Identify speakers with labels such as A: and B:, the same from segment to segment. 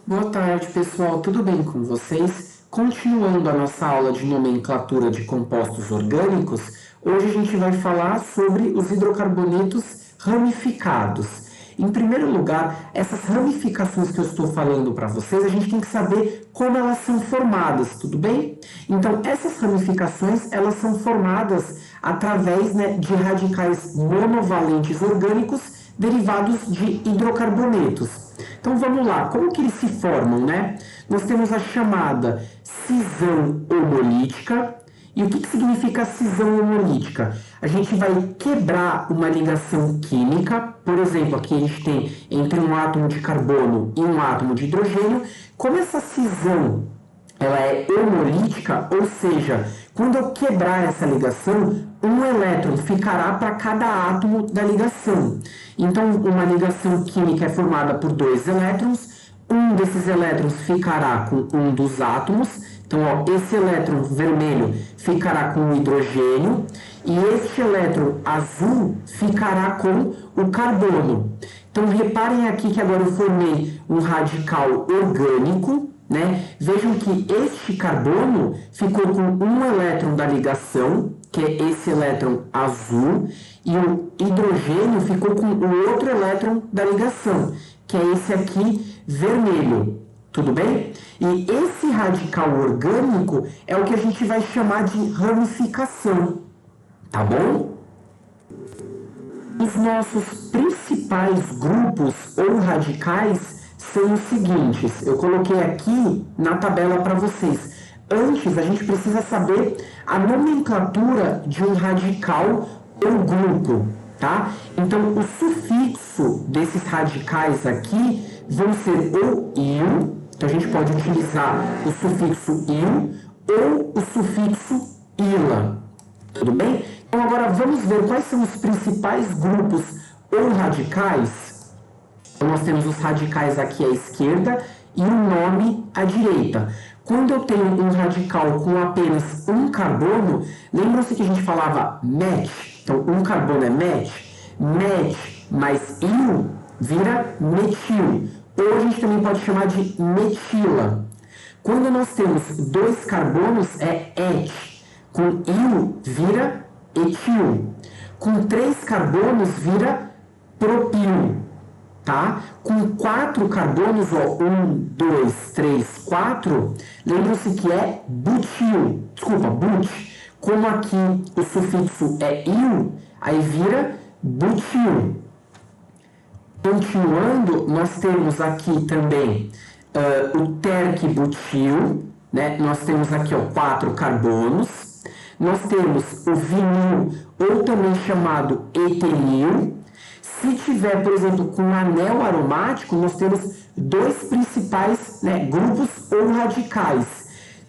A: Boa tarde, pessoal. Tudo bem com vocês? Continuando a nossa aula de nomenclatura de compostos orgânicos, hoje a gente vai falar sobre os hidrocarbonetos ramificados. Em primeiro lugar, essas ramificações que eu estou falando para vocês, a gente tem que saber como elas são formadas, tudo bem? Então, essas ramificações, elas são formadas através, de radicais monovalentes orgânicos derivados de hidrocarbonetos. Então vamos lá, como que eles se formam, né? Nós temos a chamada cisão homolítica. E o que significa cisão homolítica? A gente vai quebrar uma ligação química, por exemplo, aqui a gente tem entre um átomo de carbono e um átomo de hidrogênio. Como essa cisão ela é homolítica, ou seja, quando eu quebrar essa ligação, um elétron ficará para cada átomo da ligação. Então, uma ligação química é formada por dois elétrons, um desses elétrons ficará com um dos átomos. Então, esse elétron vermelho ficará com o hidrogênio e este elétron azul ficará com o carbono. Então, reparem aqui que agora eu formei um radical orgânico, né? Vejam que este carbono ficou com um elétron da ligação, que é esse elétron azul, e o hidrogênio ficou com o outro elétron da ligação, que é esse aqui vermelho. Tudo bem? E esse radical orgânico é o que a gente vai chamar de ramificação. Tá bom? Os nossos principais grupos ou radicais são os seguintes. Eu coloquei aqui na tabela para vocês. Antes, a gente precisa saber a nomenclatura de um radical ou grupo, tá? Então, o sufixo desses radicais aqui vão ser ou -io. Então, a gente pode utilizar o sufixo -io ou o sufixo -ila. Tudo bem? Então, agora vamos ver quais são os principais grupos ou radicais. Então, nós temos os radicais aqui à esquerda e o nome à direita. Quando eu tenho um radical com apenas um carbono, lembram-se que a gente falava match? Então, um carbono é match. Match mais -io vira metil. Ou a gente também pode chamar de metila. Quando nós temos dois carbonos, é et. Com -io vira etil. Com três carbonos, vira propil. Tá? Com 4 carbonos, 1, 2, 3, 4, lembra-se que é butil. Desculpa, but. Como aqui o sufixo é -io, aí vira butil. Continuando, nós temos aqui também o terc-butil, né? Nós temos aqui 4 carbonos. Nós temos o vinil, ou também chamado etenil. Se tiver, por exemplo, com um anel aromático, nós temos dois principais, grupos ou radicais.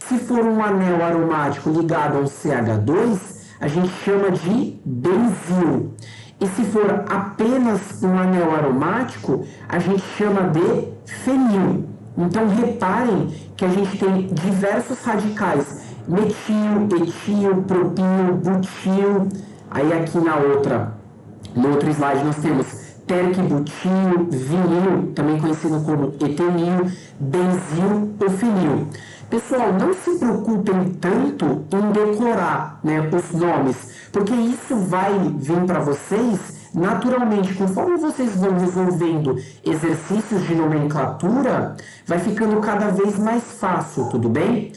A: Se for um anel aromático ligado a um CH2, a gente chama de benzil. E se for apenas um anel aromático, a gente chama de fenil. Então, reparem que a gente tem diversos radicais. Metil, etil, propil, butil. Aí aqui no outro slide nós temos terc-butil, vinil, também conhecido como etenil, benzil ou fenil. Pessoal, não se preocupem tanto em decorar, os nomes, porque isso vai vir para vocês naturalmente. Conforme vocês vão resolvendo exercícios de nomenclatura, vai ficando cada vez mais fácil, tudo bem?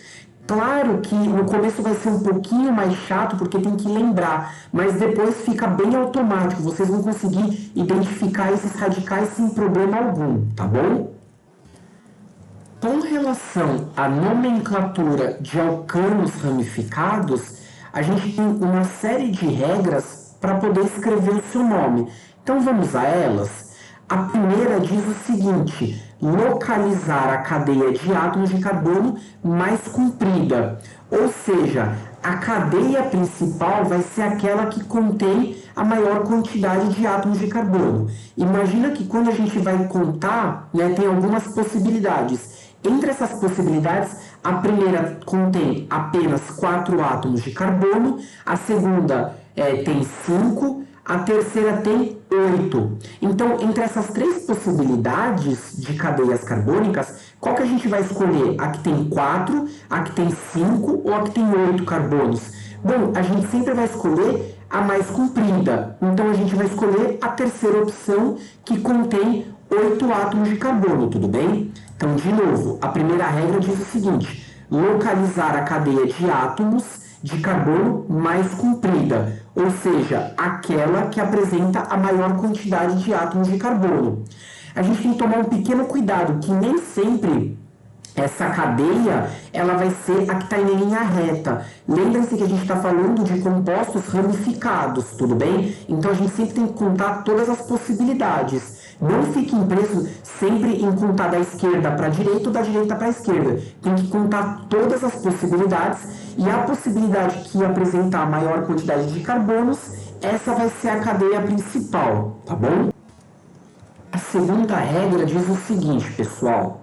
A: Claro que no começo vai ser um pouquinho mais chato, porque tem que lembrar, mas depois fica bem automático, vocês vão conseguir identificar esses radicais sem problema algum, tá bom? Com relação à nomenclatura de alcanos ramificados, a gente tem uma série de regras para poder escrever o seu nome. Então vamos a elas. A primeira diz o seguinte: localizar a cadeia de átomos de carbono mais comprida. Ou seja, a cadeia principal vai ser aquela que contém a maior quantidade de átomos de carbono. Imagina que quando a gente vai contar, tem algumas possibilidades. Entre essas possibilidades, a primeira contém apenas 4 átomos de carbono, a segunda tem 5, a terceira tem 8. Então, entre essas 3 possibilidades de cadeias carbônicas, Qual que a gente vai escolher? A que tem 4, a que tem 5 ou a que tem 8 carbonos? Bom, a gente sempre vai escolher a mais comprida. Então a gente vai escolher a terceira opção, que contém 8 átomos de carbono, tudo bem? Então, de novo, a primeira regra diz o seguinte: localizar a cadeia de átomos de carbono mais comprida, ou seja, aquela que apresenta a maior quantidade de átomos de carbono. A gente tem que tomar um pequeno cuidado, que nem sempre essa cadeia ela vai ser a que está em linha reta. Lembrem-se que a gente está falando de compostos ramificados, tudo bem? Então a gente sempre tem que contar todas as possibilidades. Não fiquem presos sempre em contar da esquerda para a direita ou da direita para a esquerda. Tem que contar todas as possibilidades, e a possibilidade que apresentar a maior quantidade de carbonos, essa vai ser a cadeia principal, tá bom? A segunda regra diz o seguinte, pessoal,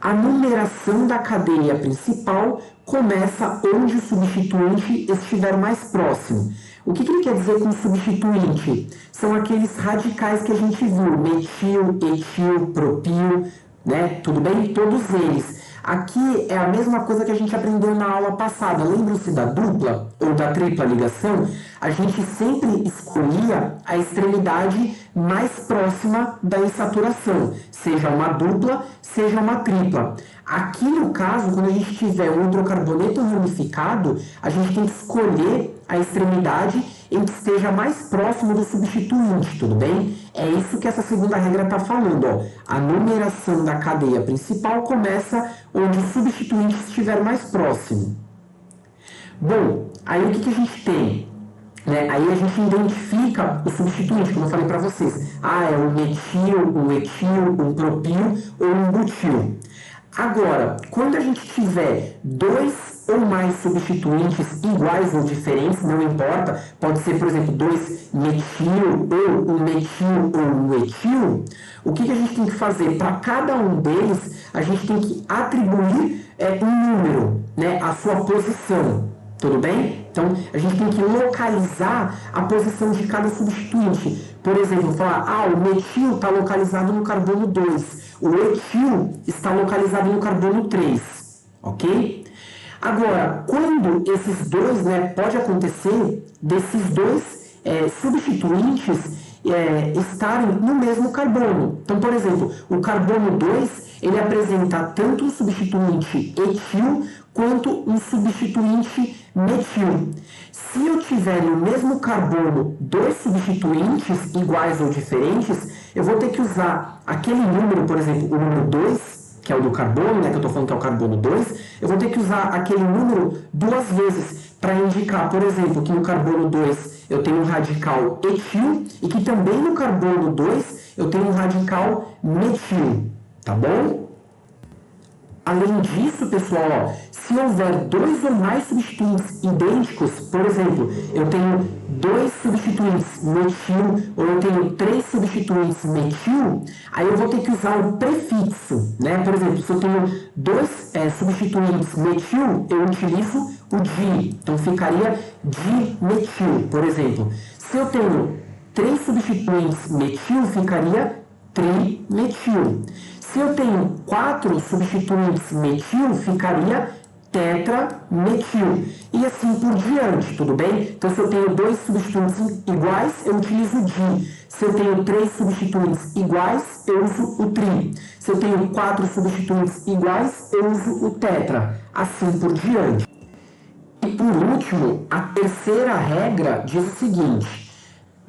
A: a numeração da cadeia principal começa onde o substituinte estiver mais próximo. O que ele quer dizer com substituinte? São aqueles radicais que a gente viu, metil, etil, propil, né? Tudo bem? Todos eles. Aqui é a mesma coisa que a gente aprendeu na aula passada. Lembram-se da dupla ou da tripla ligação? A gente sempre escolhia a extremidade mais próxima da insaturação, seja uma dupla, seja uma tripla. Aqui no caso, quando a gente tiver um hidrocarboneto ramificado, a gente tem que escolher a extremidade em que esteja mais próximo do substituinte, tudo bem? É isso que essa segunda regra está falando, A numeração da cadeia principal começa onde o substituinte estiver mais próximo. Bom, aí o que a gente tem? Aí a gente identifica o substituinte, como eu falei para vocês. É um metil, um etil, um propil ou um butil. Agora, quando a gente tiver dois ou mais substituintes iguais ou diferentes, não importa, pode ser, por exemplo, 2 metil ou um metil ou um etil, o que a gente tem que fazer? Para cada um deles, a gente tem que atribuir um número, a sua posição. Tudo bem? Então, a gente tem que localizar a posição de cada substituinte. Por exemplo, falar, o metil está localizado no carbono 2, o etil está localizado no carbono 3, ok? Agora, quando esses dois, pode acontecer desses dois substituintes estarem no mesmo carbono. Então, por exemplo, o carbono 2, ele apresenta tanto um substituinte etil quanto um substituinte metil. Se eu tiver no mesmo carbono dois substituintes iguais ou diferentes, eu vou ter que usar aquele número, por exemplo, o número 2, que é o do carbono, que eu estou falando que é o carbono 2, eu vou ter que usar aquele número duas vezes para indicar, por exemplo, que no carbono 2 eu tenho um radical etil e que também no carbono 2 eu tenho um radical metil, tá bom? Além disso, pessoal, se houver dois ou mais substituintes idênticos, por exemplo, eu tenho 2 substituintes metil ou eu tenho 3 substituintes metil, aí eu vou ter que usar o prefixo, Por exemplo, se eu tenho 2 substituintes metil, eu utilizo o di, então ficaria dimetil, por exemplo. Se eu tenho 3 substituintes metil, ficaria trimetil. Se eu tenho 4 substituintes metil, ficaria tetrametil. E assim por diante, tudo bem? Então, se eu tenho 2 substituintes iguais, eu utilizo o di. Se eu tenho 3 substituintes iguais, eu uso o tri. Se eu tenho 4 substituintes iguais, eu uso o tetra. Assim por diante. E por último, a terceira regra diz o seguinte: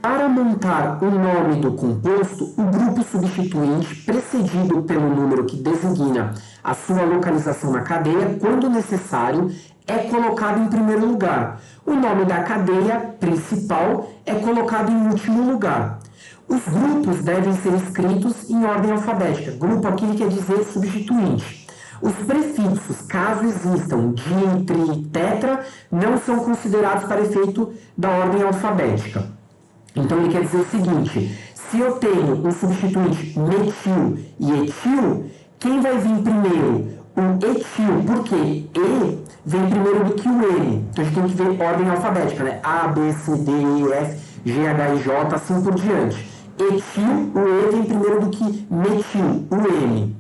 A: para montar o nome do composto, o grupo substituinte, precedido pelo número que designa a sua localização na cadeia, quando necessário, é colocado em primeiro lugar. O nome da cadeia principal é colocado em último lugar. Os grupos devem ser escritos em ordem alfabética. Grupo aqui quer dizer substituinte. Os prefixos, caso existam di, tri, tetra, não são considerados para efeito da ordem alfabética. Então, ele quer dizer o seguinte: se eu tenho um substituinte metil e etil, quem vai vir primeiro? O etil, porque E vem primeiro do que o M. Então, a gente tem que ver ordem alfabética, A, B, C, D, E, F, G, H, I, J, assim por diante. Etil, o E vem primeiro do que metil, o M.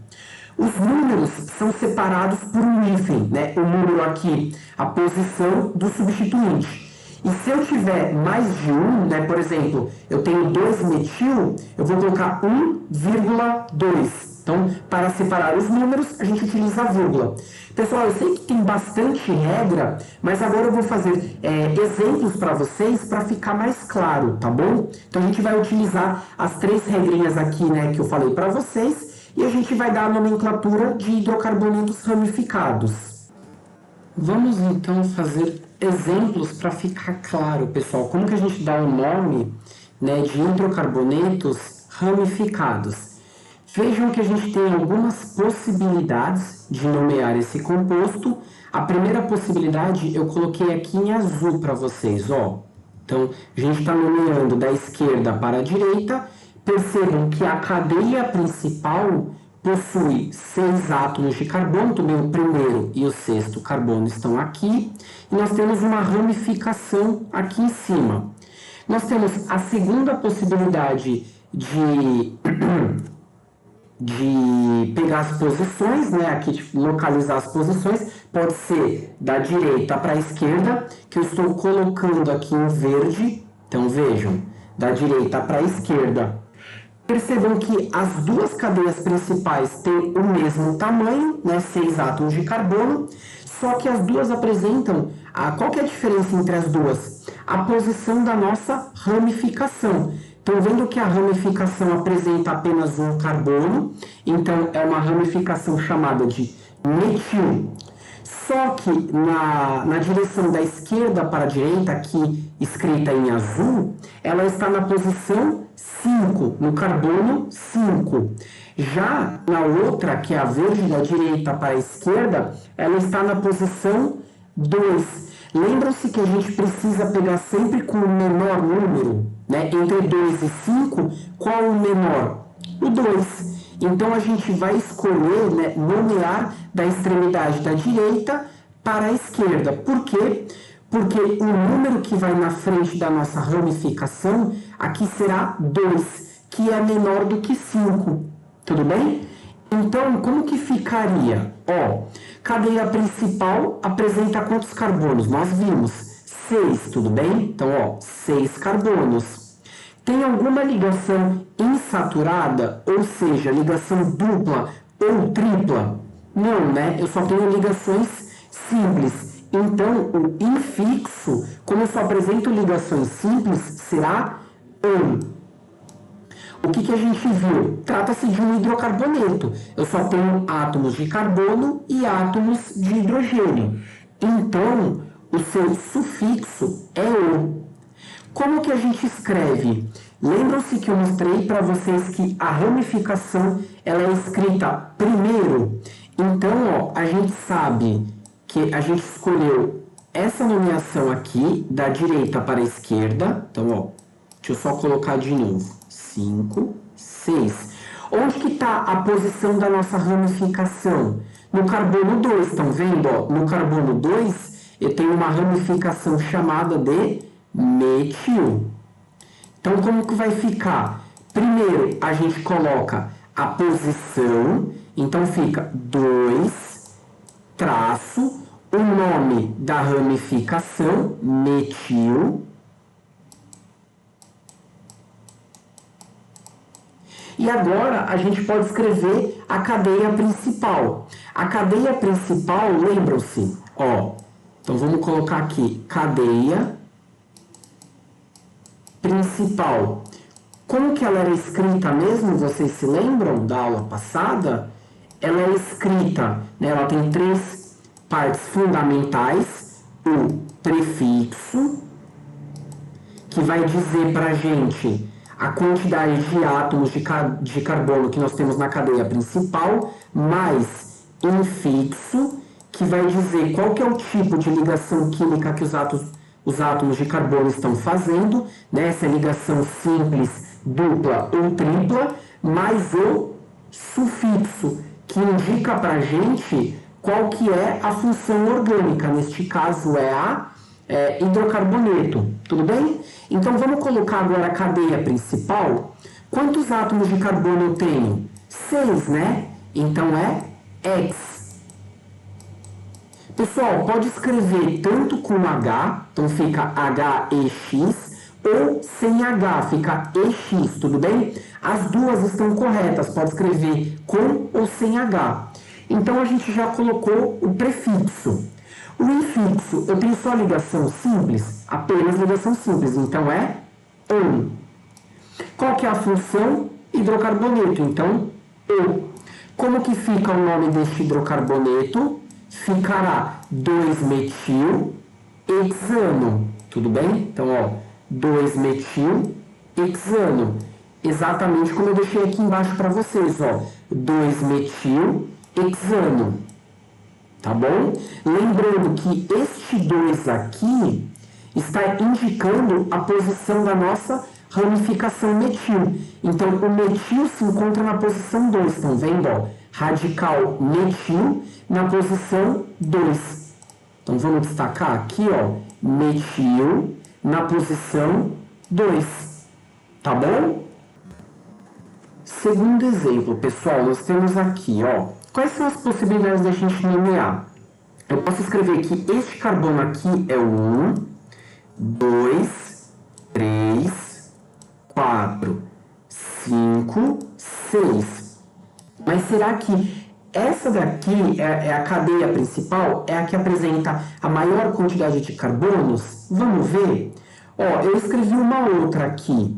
A: Os números são separados por um hífen, né? O número aqui, a posição do substituinte. E se eu tiver mais de um, né? Por exemplo, eu tenho 2-metil, eu vou colocar 1,2. Então, para separar os números, a gente utiliza a vírgula. Pessoal, eu sei que tem bastante regra, mas agora eu vou fazer exemplos para vocês para ficar mais claro, tá bom? Então, a gente vai utilizar as 3 regrinhas aqui, né, que eu falei para vocês, e a gente vai dar a nomenclatura de hidrocarbonetos ramificados. Vamos então fazer exemplos para ficar claro, pessoal, como que a gente dá o nome, né, de hidrocarbonetos ramificados. Vejam que a gente tem algumas possibilidades de nomear esse composto. A primeira possibilidade eu coloquei aqui em azul para vocês, ó. Então, a gente está nomeando da esquerda para a direita. Percebam que a cadeia principal possui 6 átomos de carbono, também o primeiro e o 6º carbono estão aqui. E nós temos uma ramificação aqui em cima. Nós temos a segunda possibilidade de pegar as posições, né? Aqui de localizar as posições, pode ser da direita para a esquerda, que eu estou colocando aqui em verde. Então vejam, da direita para a esquerda. Percebam que as duas cadeias principais têm o mesmo tamanho, né? 6 átomos de carbono, só que as duas apresentam, qual que é a diferença entre as duas? A posição da nossa ramificação. Estão vendo que a ramificação apresenta apenas um carbono, então é uma ramificação chamada de metil. Só que na direção da esquerda para a direita, aqui escrita em azul, ela está na posição 5, no carbono 5. Já na outra, que é a verde da direita para a esquerda, ela está na posição 2. Lembram-se que a gente precisa pegar sempre com o menor número, né? Entre 2 e 5, qual o menor? O 2. Então, a gente vai escolher, né, nomear da extremidade da direita para a esquerda. Por quê? Porque o número que vai na frente da nossa ramificação, aqui será 2, que é menor do que 5. Tudo bem? Então, como que ficaria? Ó, cadeia principal apresenta quantos carbonos? Nós vimos 6, tudo bem? Então, ó, 6 carbonos. Tem alguma ligação insaturada, ou seja, ligação dupla ou tripla? Não, né? Eu só tenho ligações simples. Então, o infixo, como eu só apresento ligações simples, será â. O que a gente viu? Trata-se de um hidrocarboneto. Eu só tenho átomos de carbono e átomos de hidrogênio. Então, o seu sufixo é o. Como que a gente escreve? Lembram-se que eu mostrei para vocês que a ramificação ela é escrita primeiro? Então, ó, a gente sabe que a gente escolheu essa nomeação aqui, da direita para a esquerda. Então, ó, deixa eu só colocar de novo. 5, 6. Onde que está a posição da nossa ramificação? No carbono 2, estão vendo? Ó, no carbono 2, eu tenho uma ramificação chamada de metil. Então, como que vai ficar? Primeiro, a gente coloca a posição. Então, fica 2, traço, o nome da ramificação, metil. E agora, a gente pode escrever a cadeia principal. A cadeia principal, lembram-se, ó. Então, vamos colocar aqui, cadeia principal. Como que ela era escrita mesmo? Vocês se lembram da aula passada? Ela é escrita, né? Ela tem 3 partes fundamentais. O prefixo, que vai dizer para a gente a quantidade de átomos de carbono que nós temos na cadeia principal, mais infixo, que vai dizer qual que é o tipo de ligação química que os átomos de carbono estão fazendo, né? Essa ligação simples, dupla ou tripla, mais o sufixo, que indica para a gente qual que é a função orgânica. Neste caso é a hidrocarboneto. Tudo bem? Então vamos colocar agora a cadeia principal. Quantos átomos de carbono eu tenho? 6, né? Então é X. Pessoal, pode escrever tanto com H, então fica HEX, ou sem H, fica EX, tudo bem? As duas estão corretas, pode escrever com ou sem H. Então a gente já colocou o prefixo. O infixo, eu tenho só ligação simples? Apenas ligação simples, então é ON. Qual que é a função? Hidrocarboneto, então O. Como que fica o nome deste hidrocarboneto? Ficará 2-metil-hexano, tudo bem? Então, ó, 2-metil-hexano. Exatamente como eu deixei aqui embaixo para vocês, ó, 2-metil-hexano. Tá bom? Lembrando que este 2 aqui está indicando a posição da nossa ramificação metil. Então, o metil se encontra na posição 2. Estão vendo? Ó? Radical metil na posição 2. Então, vamos destacar aqui, ó, metil na posição 2. Tá bom? Segundo exemplo, pessoal, nós temos aqui, ó, quais são as possibilidades da gente nomear? Eu posso escrever que este carbono aqui é o 1, 2, 3, 4, 5, 6. Mas será que essa daqui é a cadeia principal? É a que apresenta a maior quantidade de carbonos? Vamos ver? Ó, eu escrevi uma outra aqui.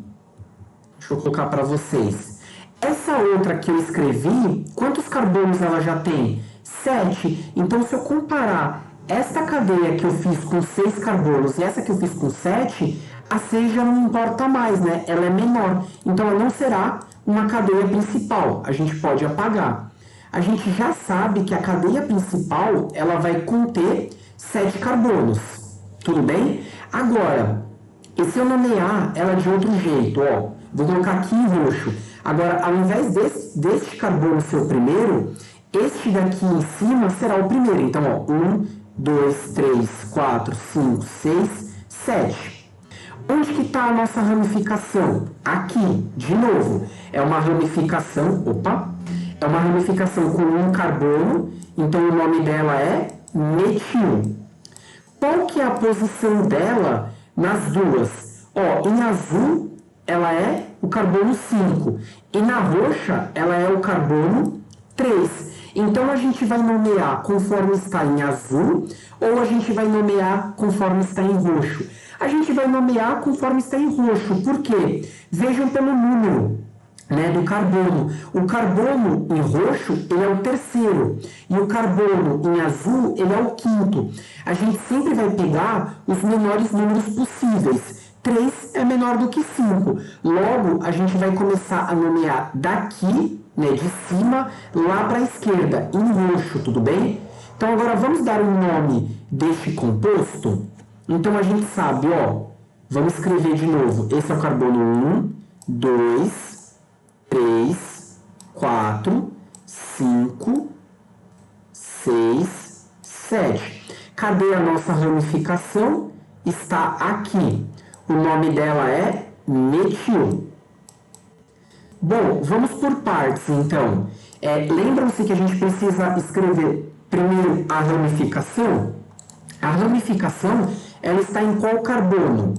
A: Deixa eu colocar para vocês. Essa outra que eu escrevi, quantos carbonos ela já tem? 7. Então, se eu comparar esta cadeia que eu fiz com 6 carbonos e essa que eu fiz com 7, a 6 já não importa mais, né? Ela é menor. Então, ela não será uma cadeia principal. A gente pode apagar. A gente já sabe que a cadeia principal, ela vai conter 7 carbonos. Tudo bem? Agora, e se eu nomear ela de outro jeito, ó, vou colocar aqui em roxo. Agora, ao invés deste carbono ser o primeiro, este daqui em cima será o primeiro. Então, ó, 1, 2, 3, 4, 5, 6, 7. Onde que está a nossa ramificação? Aqui, de novo. É uma ramificação, é uma ramificação com um carbono, então o nome dela é metil. Qual que é a posição dela nas duas? Ó, em azul, ela é o carbono 5. E na roxa, ela é o carbono 3. Então, a gente vai nomear conforme está em azul ou a gente vai nomear conforme está em roxo? A gente vai nomear conforme está em roxo. Por quê? Vejam pelo número, né, do carbono. O carbono em roxo, ele é o terceiro. E o carbono em azul, ele é o quinto. A gente sempre vai pegar os menores números possíveis. 3 é menor do que 5. Logo, a gente vai começar a nomear daqui, né, de cima, lá para a esquerda, em roxo, tudo bem? Então, agora vamos dar um nome deste composto? Então, a gente sabe, ó, vamos escrever de novo. Esse é o carbono 1, 2, 3, 4, 5, 6, 7. Cadê a nossa ramificação? Está aqui. O nome dela é metil. Bom, vamos por partes, então. Lembram-se que a gente precisa escrever primeiro a ramificação? A ramificação, ela está em qual carbono?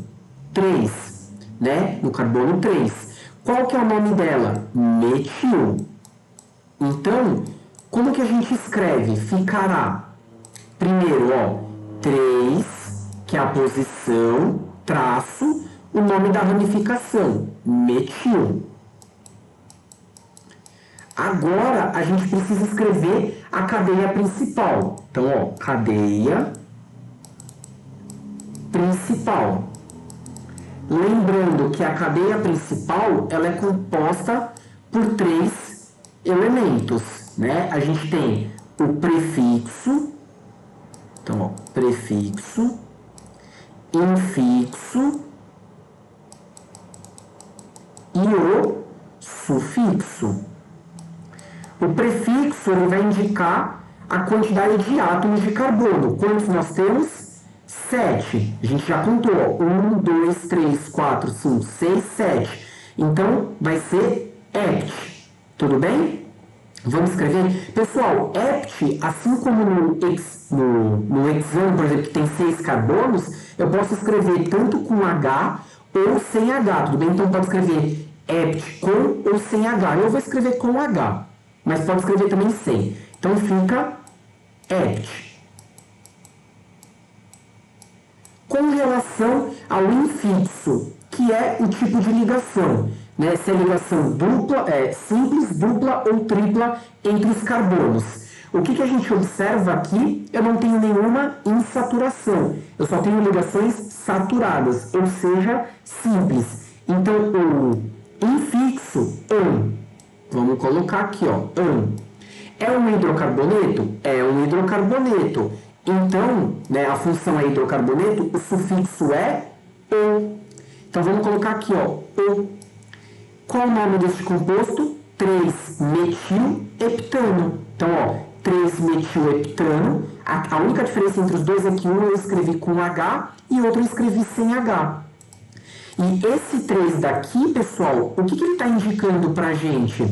A: 3, né? No carbono 3. Qual que é o nome dela? Metil. Então, como que a gente escreve? Ficará, primeiro, ó, 3, que é a posição, traço, o nome da ramificação, metil. Agora, a gente precisa escrever a cadeia principal. Então, ó, cadeia principal. Lembrando que a cadeia principal, ela é composta por 3 elementos, né? A gente tem o prefixo, então, ó, prefixo, infixo e o sufixo. O prefixo, ele vai indicar a quantidade de átomos de carbono. Quantos nós temos? 7. A gente já contou. 1, 2, 3, 4, 5, 6, 7. Então, vai ser hept. Tudo bem? Vamos escrever? Pessoal, hept, assim como no hexano, por exemplo, que tem 6 carbonos, eu posso escrever tanto com H ou sem H, tudo bem? Então pode escrever hept com ou sem H. Eu vou escrever com H, mas pode escrever também sem. Então fica hept. Com relação ao infixo, que é o tipo de ligação, né? Se é ligação dupla, simples, dupla ou tripla entre os carbonos. O que a gente observa aqui? Eu não tenho nenhuma insaturação, eu só tenho ligações saturadas, ou seja, simples. Então, o infixo, vamos colocar aqui, ó, é um hidrocarboneto? É um hidrocarboneto. Então, né, a função é hidrocarboneto, o sufixo é o. Então vamos colocar aqui, ó, o. Qual o nome deste composto? 3-metilheptano. Então, ó, 3-metilheptano. A única diferença entre os dois é que um eu escrevi com H e outro eu escrevi sem H. E esse 3 daqui, pessoal, o que ele está indicando para a gente?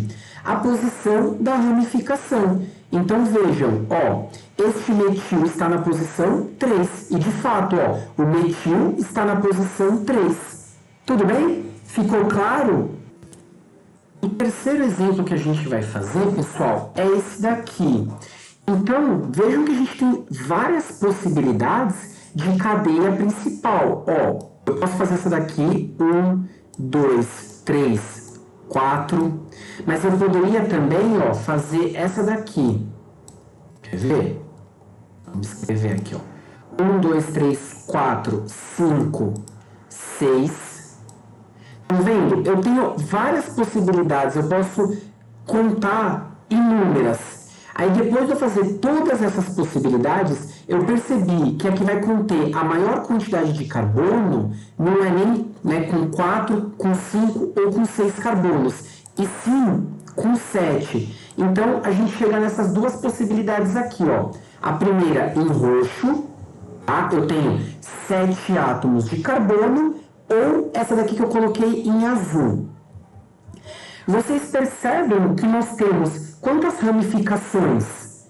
A: A posição da ramificação. Então vejam, ó, este metil está na posição 3. E de fato, ó, o metil está na posição 3. Tudo bem? Ficou claro? O terceiro exemplo que a gente vai fazer, pessoal, é esse daqui. Então, vejam que a gente tem várias possibilidades de cadeia principal. Ó, eu posso fazer essa daqui, 1, 2, 3, 4. Mas eu poderia também, ó, fazer essa daqui. Quer ver? Vamos escrever aqui, ó. 1, 2, 3, 4, 5, 6. Estão vendo? Eu tenho várias possibilidades, eu posso contar inúmeras. Aí depois de eu fazer todas essas possibilidades, eu percebi que a que vai conter a maior quantidade de carbono não é nem, né, com 4, com 5 ou com 6 carbonos, e sim com 7. Então a gente chega nessas duas possibilidades aqui, ó. A primeira em roxo, tá? Eu tenho 7 átomos de carbono, ou essa daqui que eu coloquei em azul. Vocês percebem que nós temos quantas ramificações?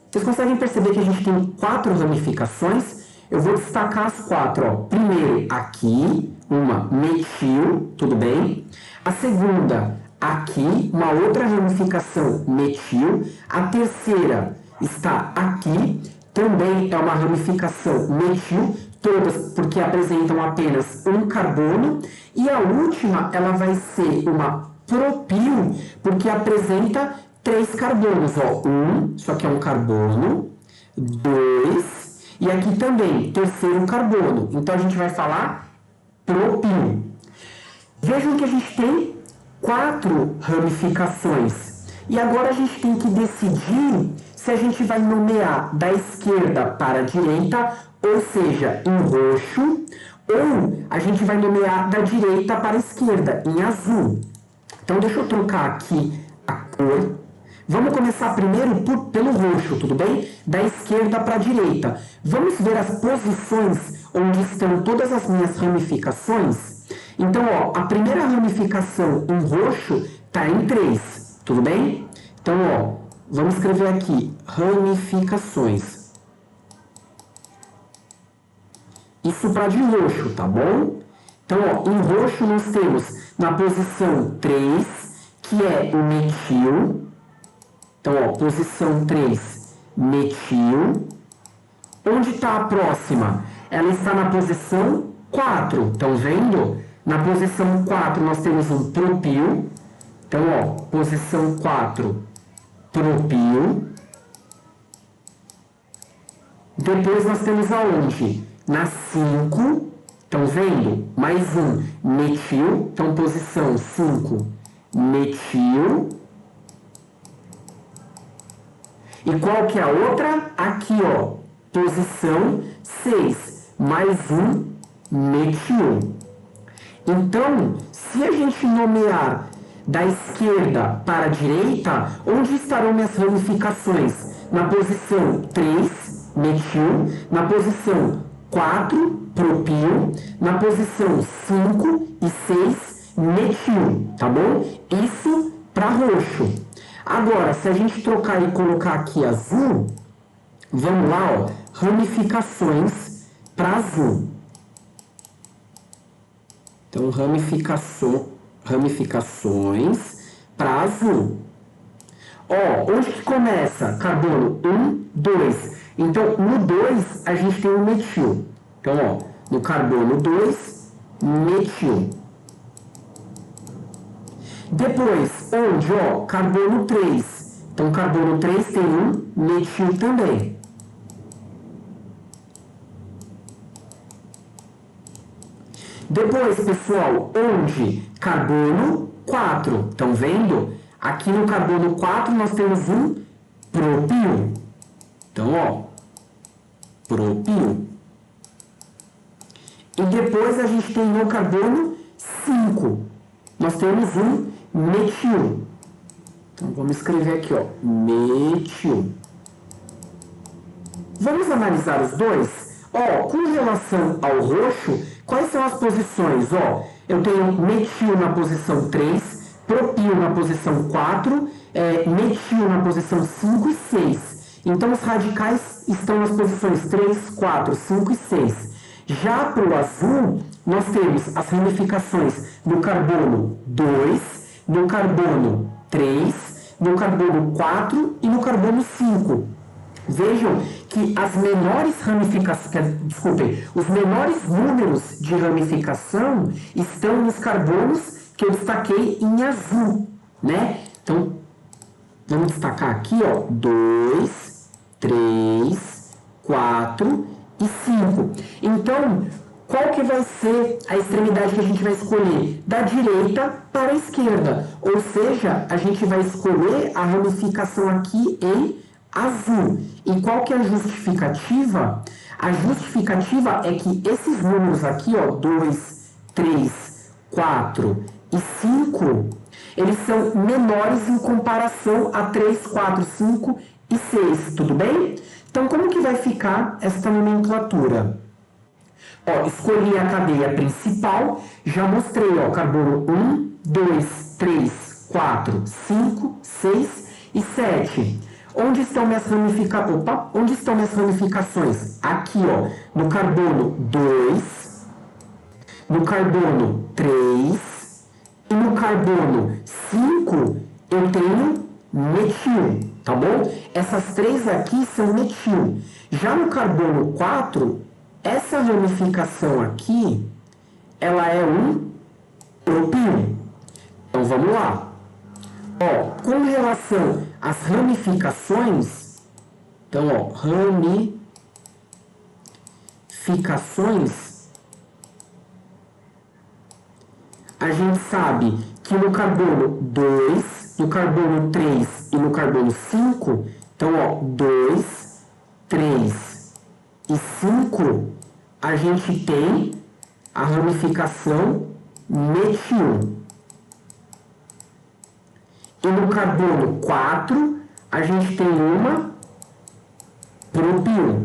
A: Vocês conseguem perceber que a gente tem 4 ramificações? Eu vou destacar as 4. Ó. Primeiro, aqui, uma metil, tudo bem? A segunda, aqui, uma outra ramificação metil. A terceira está aqui, também é uma ramificação metil, todas porque apresentam apenas um carbono. E a última, ela vai ser uma propil, porque apresenta 3 carbonos, ó, isso aqui é um carbono, 2, e aqui também, terceiro carbono. Então a gente vai falar propil. Vejam que a gente tem 4 ramificações. E agora a gente tem que decidir se a gente vai nomear da esquerda para a direita, ou seja, em roxo, ou a gente vai nomear da direita para a esquerda, em azul. Então, deixa eu trocar aqui a cor. Vamos começar primeiro pelo roxo, tudo bem? Da esquerda para a direita. Vamos ver as posições onde estão todas as minhas ramificações. Então, ó, a primeira ramificação em roxo está em 3, tudo bem? Então, ó, vamos escrever aqui, ramificações. Isso para de roxo, tá bom? Então, ó, em roxo nós temos na posição 3, que é o metil. Então, ó, posição 3, metil. Onde está a próxima? Ela está na posição 4. Estão vendo? Na posição 4 nós temos um propil. Então, ó, posição 4, propil. Depois nós temos aonde? Na 5. Estão vendo? Mais um, metil. Então, posição 5, metil. E qual que é a outra? Aqui, ó, posição 6, mais um, metil. Então, se a gente nomear da esquerda para a direita, onde estarão minhas ramificações? Na posição 3, metil. Na posição 4, propil, na posição 5 e 6, metil, tá bom? Isso para roxo. Agora, se a gente trocar e colocar aqui azul, vamos lá, ó, ramificações para azul. Então, ramificações para azul. Ó, onde que começa? Carbono 1, 2. Então, no 2, a gente tem o metil. Então, ó, no carbono 2, metil. Depois, onde, ó, carbono 3. Então, carbono 3 tem um metil também. Depois, pessoal, onde? Carbono 4. Estão vendo? Aqui no carbono 4 nós temos um propil. Então, ó, propil. E depois a gente tem no carbono 5. Nós temos um metil. Então, vamos escrever aqui, ó, metil. Vamos analisar os dois? Ó, com relação ao roxo, quais são as posições? Ó, eu tenho metil na posição 3, propil na posição 4, metil na posição 5 e 6. Então, os radicais estão nas posições 3, 4, 5 e 6. Já para o azul, nós temos as ramificações no carbono 2, no carbono 3, no carbono 4 e no carbono 5. Vejam que as menores ramificações, os menores números de ramificação estão nos carbonos que eu destaquei em azul, né? Então, vamos destacar aqui, ó, 2, 3, 4 e 5. Então, qual que vai ser a extremidade que a gente vai escolher? Da direita para a esquerda. Ou seja, a gente vai escolher a ramificação aqui em azul. E qual que é a justificativa? A justificativa é que esses números aqui, ó, 2, 3, 4 e 5, eles são menores em comparação a 3, 4, 5 e 6, tudo bem? Então, como que vai ficar esta nomenclatura? Ó, escolhi a cadeia principal, já mostrei, ó, carbono 1, 2, 3, 4, 5, 6 e 7. Onde estão minhas ramificações? Aqui, ó, no carbono 2, no carbono 3 e no carbono 5 eu tenho metil, tá bom? Essas três aqui são metil. Já no carbono 4, essa ramificação aqui, ela é um propil. Então, vamos lá. Ó, com relação às ramificações, então, ó, ramificações, a gente sabe que no carbono 2, no carbono 3 e no carbono 5, então, ó, 2, 3 e 5, a gente tem a ramificação metil. E no carbono 4, a gente tem uma propil.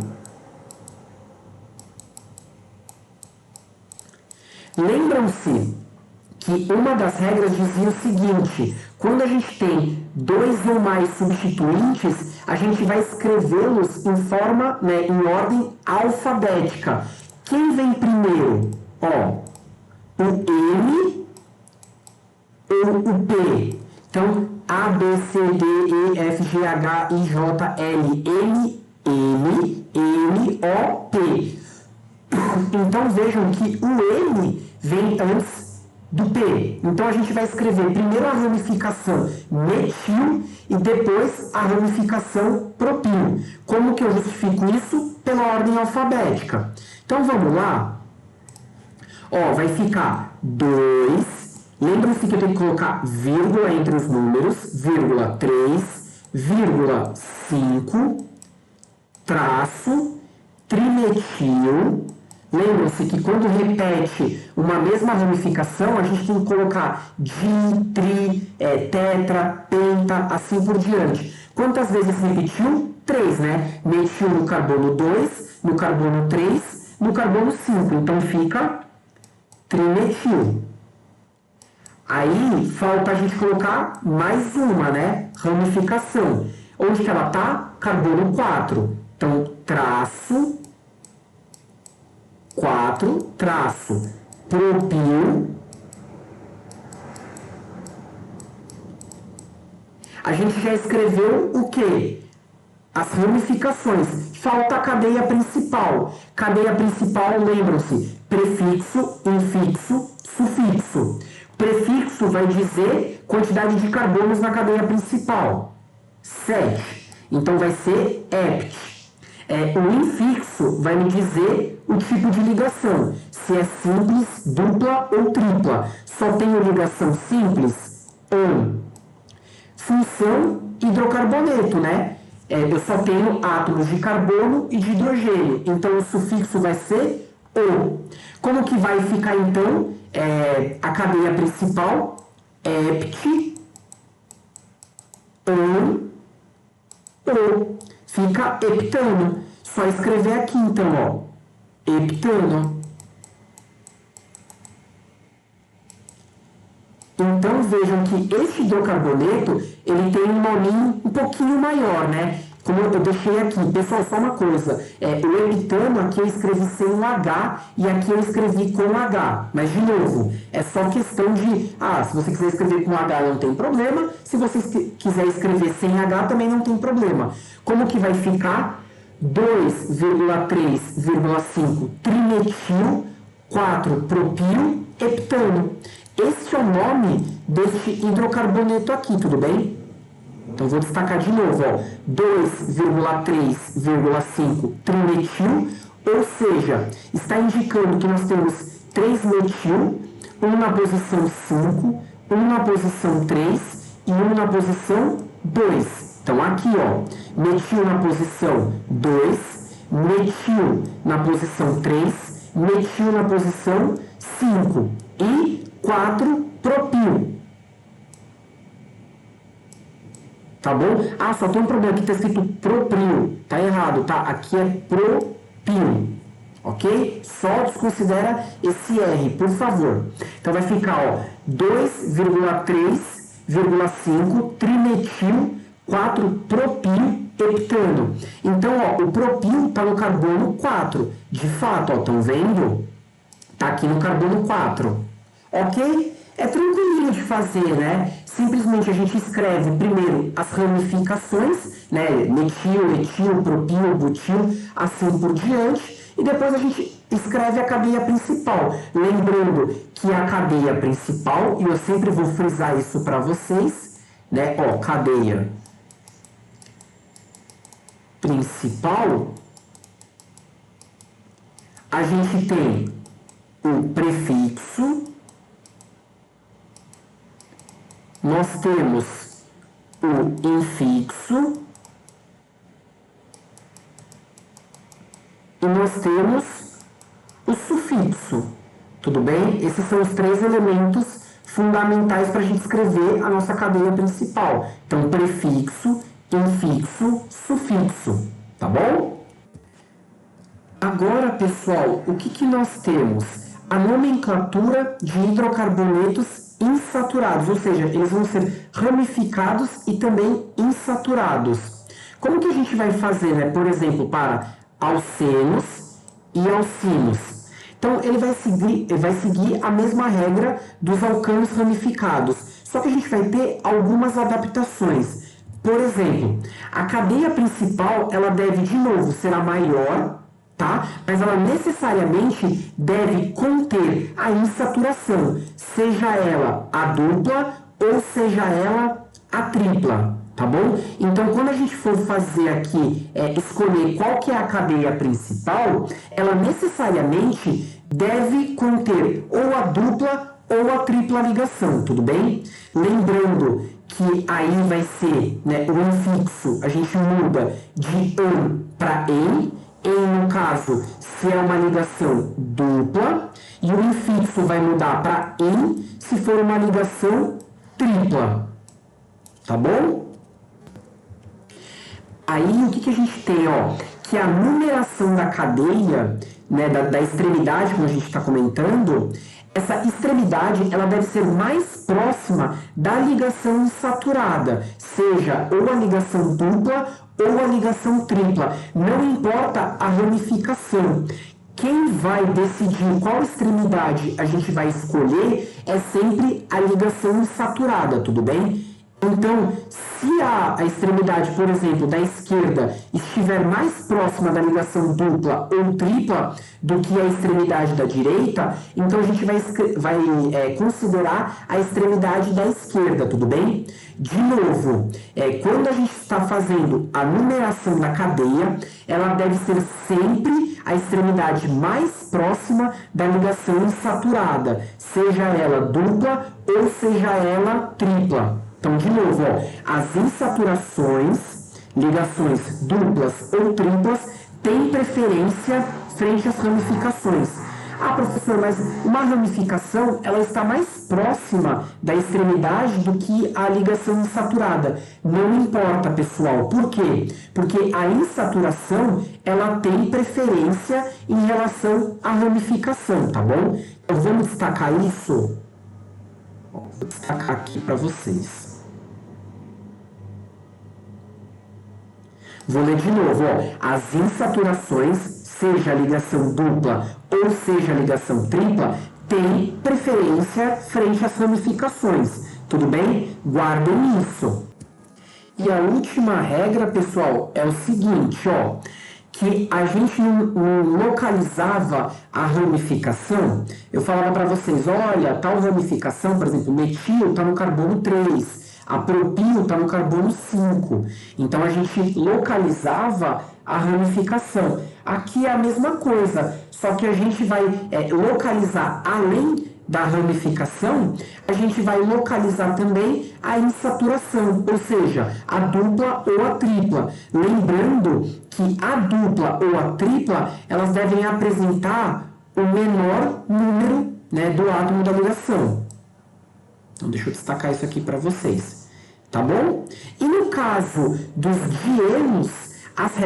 A: Lembram-se que uma das regras dizia o seguinte: quando a gente tem dois ou mais substituintes, a gente vai escrevê-los em forma, né, em ordem alfabética. Quem vem primeiro? Ó, o M ou o P? Então, A, B, C, D, E, F, G, H, I, J, L, M, N, O, P. Então, vejam que o M vem antes do P. Então, a gente vai escrever primeiro a ramificação metil e depois a ramificação propil. Como que eu justifico isso? Pela ordem alfabética. Então, vamos lá. Ó, vai ficar 2... Lembra-se que eu tenho que colocar vírgula entre os números, vírgula 3, vírgula 5, traço, trimetil. Lembram-se que quando repete uma mesma ramificação, a gente tem que colocar di, tri, tetra, penta, assim por diante. Quantas vezes repetiu? 3, né? Metil no carbono 2, no carbono 3, no carbono 5. Então fica trimetil. Aí falta a gente colocar mais uma, né? Ramificação. Onde que ela tá? Carbono 4. Então, traço 4, traço propil. A gente já escreveu o quê? As ramificações. Falta a cadeia principal. Cadeia principal, lembram-se, prefixo, infixo, sufixo. Prefixo vai dizer quantidade de carbonos na cadeia principal. 7. Então vai ser hept. O infixo vai me dizer o tipo de ligação. Se é simples, dupla ou tripla. Só tenho ligação simples? Função hidrocarboneto, né? Eu só tenho átomos de carbono e de hidrogênio. Então o sufixo vai ser O. Como que vai ficar então a cadeia principal? Hept, O. Fica heptano. Só escrever aqui então, ó. Heptano. Então vejam que esse hidrocarboneto, ele tem um nominho um pouquinho maior, né? Como eu deixei aqui. Pessoal, só uma coisa. O heptano aqui eu escrevi sem um H e aqui eu escrevi com H. Mas, de novo, é só questão de... se você quiser escrever com H não tem problema. Se você quiser escrever sem H também não tem problema. Como que vai ficar? 2,3,5 trimetil, 4 propil, heptano. Este é o nome deste hidrocarboneto aqui, tudo bem? Então, vou destacar de novo, ó, 2,3,5 trimetil, ou seja, está indicando que nós temos 3 metil, um na posição 5, um na posição 3 e um na posição 2. Então, aqui, ó, metil na posição 2, metil na posição 3, metil na posição 5 e 4 propil. Tá bom? Só tem um problema aqui, tá escrito propil. Tá errado, tá? Aqui é propil. Ok? Só desconsidera esse R, por favor. Então vai ficar, ó, 2,3,5 trimetil, 4 propil, heptano. Então, ó, o propil tá no carbono 4. De fato, ó, estão vendo? Tá aqui no carbono 4. Ok? É tranquilinho de fazer, né? Simplesmente a gente escreve primeiro as ramificações, né? Metil, etil, propil, butil, assim por diante. E depois a gente escreve a cadeia principal. Lembrando que a cadeia principal, e eu sempre vou frisar isso para vocês, né? Ó, cadeia principal, a gente tem o prefixo, nós temos o infixo e nós temos o sufixo. Tudo bem? Esses são os 3 elementos fundamentais para a gente escrever a nossa cadeia principal. Então, prefixo, infixo, sufixo. Tá bom? Agora, pessoal, o que nós temos? A nomenclatura de hidrocarbonetos insaturados, ou seja, eles vão ser ramificados e também insaturados. Como que a gente vai fazer, né? Por exemplo, para alcenos e alcinos. Então, ele vai seguir a mesma regra dos alcanos ramificados, só que a gente vai ter algumas adaptações. Por exemplo, a cadeia principal, ela deve, de novo, ser a maior, tá? Mas ela necessariamente deve conter a insaturação, seja ela a dupla ou seja ela a tripla, tá bom? Então, quando a gente for fazer aqui, escolher qual que é a cadeia principal, ela necessariamente deve conter ou a dupla ou a tripla ligação, tudo bem? Lembrando que aí vai ser, né, o infixo, a gente muda de an para em, no caso, se é uma ligação dupla, e o infixo vai mudar para em, se for uma ligação tripla. Tá bom? Aí, o que a gente tem, ó? Que a numeração da cadeia, né, da extremidade, como a gente está comentando, essa extremidade ela deve ser mais próxima da ligação insaturada, seja ou a ligação dupla ou a ligação tripla. Não importa a ramificação. Quem vai decidir qual extremidade a gente vai escolher é sempre a ligação insaturada, tudo bem? Então, se a extremidade, por exemplo, da esquerda estiver mais próxima da ligação dupla ou tripla do que a extremidade da direita, então a gente vai considerar a extremidade da esquerda, tudo bem? De novo, quando a gente está fazendo a numeração da cadeia, ela deve ser sempre a extremidade mais próxima da ligação insaturada, seja ela dupla ou seja ela tripla. Então, de novo, as insaturações, ligações duplas ou triplas, têm preferência frente às ramificações. Ah, professor, mas uma ramificação ela está mais próxima da extremidade do que a ligação insaturada. Não importa, pessoal. Por quê? Porque a insaturação ela tem preferência em relação à ramificação, tá bom? Então, vamos destacar isso? Vou destacar aqui para vocês. Vou ler de novo, as insaturações, seja a ligação dupla ou seja a ligação tripla, têm preferência frente às ramificações, tudo bem? Guardem isso. E a última regra, pessoal, é o seguinte, que a gente não localizava a ramificação. Eu falava para vocês, olha, tal ramificação, por exemplo, metil está no carbono 3, a propil está no carbono 5. Então, a gente localizava a ramificação. Aqui é a mesma coisa, só que a gente vai localizar, além da ramificação, a gente vai localizar também a insaturação, ou seja, a dupla ou a tripla. Lembrando que a dupla ou a tripla, elas devem apresentar o menor número, né, do átomo da ligação. Então, deixa eu destacar isso aqui para vocês, tá bom? E no caso dos dienos,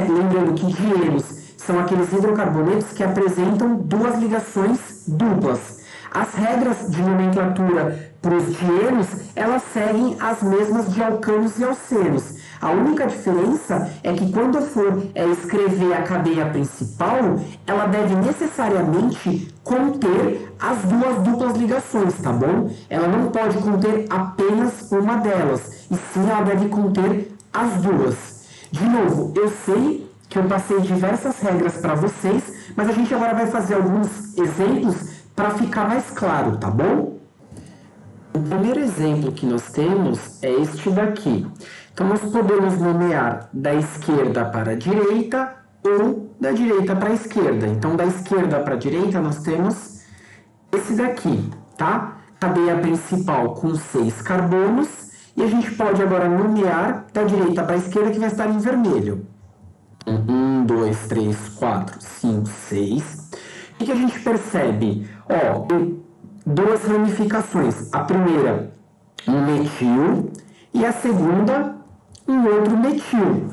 A: lembrando que dienos são aqueles hidrocarbonetos que apresentam duas ligações duplas. As regras de nomenclatura para os dienos, elas seguem as mesmas de alcanos e alcenos. A única diferença é que quando eu for escrever a cadeia principal, ela deve necessariamente conter as duas duplas ligações, tá bom? Ela não pode conter apenas uma delas, e sim ela deve conter as duas. De novo, eu sei que eu passei diversas regras para vocês, mas a gente agora vai fazer alguns exemplos para ficar mais claro, tá bom? O primeiro exemplo que nós temos é este daqui. Então, nós podemos nomear da esquerda para a direita ou da direita para a esquerda. Então, da esquerda para a direita, nós temos esse daqui, tá? Cadeia principal com 6 carbonos. E a gente pode agora nomear da direita para a esquerda, que vai estar em vermelho. 1, 2, 3, 4, 5, 6. O que a gente percebe? Tem duas ramificações. A primeira, um metil, e a segunda, um outro metil.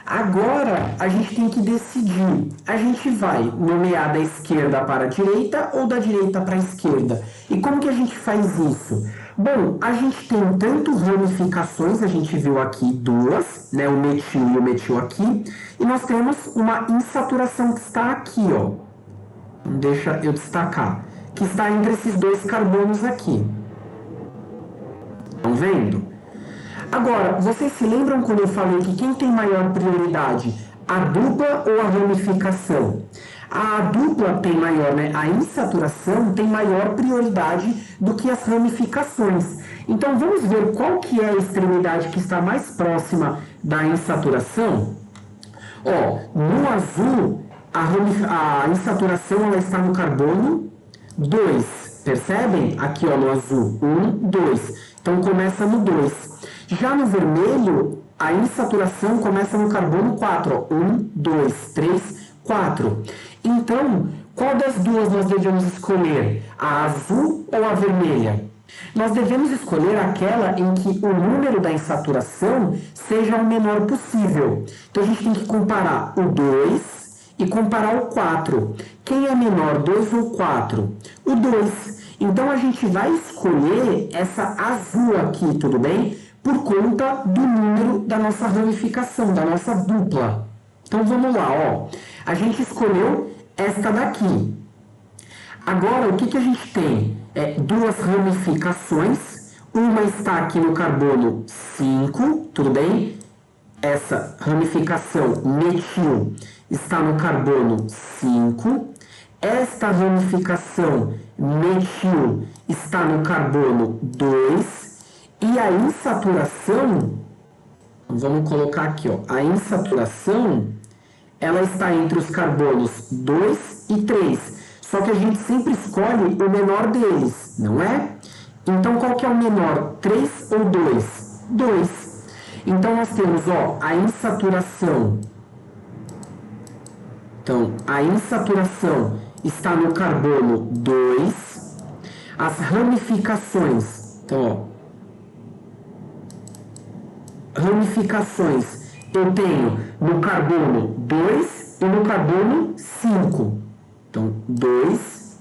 A: Agora, a gente tem que decidir. A gente vai nomear da esquerda para a direita ou da direita para a esquerda? E como que a gente faz isso? Bom, a gente tem tanto ramificações, a gente viu aqui duas, né? O metil e o metil aqui. E nós temos uma insaturação que está aqui, Deixa eu destacar. Que está entre esses dois carbonos aqui. Estão vendo? Agora, vocês se lembram quando eu falei que quem tem maior prioridade? A dupla ou a ramificação? A dupla tem maior, né? A insaturação tem maior prioridade do que as ramificações. Então, vamos ver qual que é a extremidade que está mais próxima da insaturação? No azul, a insaturação ela está no carbono 2. Percebem? Aqui, no azul. 1, 2. Então, começa no 2. Já no vermelho, a insaturação começa no carbono 4. 1, 2, 3, 4. Então, qual das duas nós devemos escolher? A azul ou a vermelha? Nós devemos escolher aquela em que o número da insaturação seja o menor possível. Então, a gente tem que comparar o 2 e comparar o 4. Quem é menor, 2 ou 4? O 2. Então a gente vai escolher essa azul aqui, tudo bem? Por conta do número da nossa ramificação, da nossa dupla. Então vamos lá, ó. A gente escolheu esta daqui. Agora, o que a gente tem? Duas ramificações. Uma está aqui no carbono 5, tudo bem? Essa ramificação metil está no carbono 5. Esta ramificação metil está no carbono 2. E a insaturação, vamos colocar aqui, ó, a insaturação, ela está entre os carbonos 2 e 3. Só que a gente sempre escolhe o menor deles, não é? Então, qual que é o menor? 3 ou 2? 2. Então, nós temos, ó, a insaturação. Então, a insaturação está no carbono 2. As ramificações, então, ó, ramificações eu tenho no carbono 2 e no carbono 5. Então, 2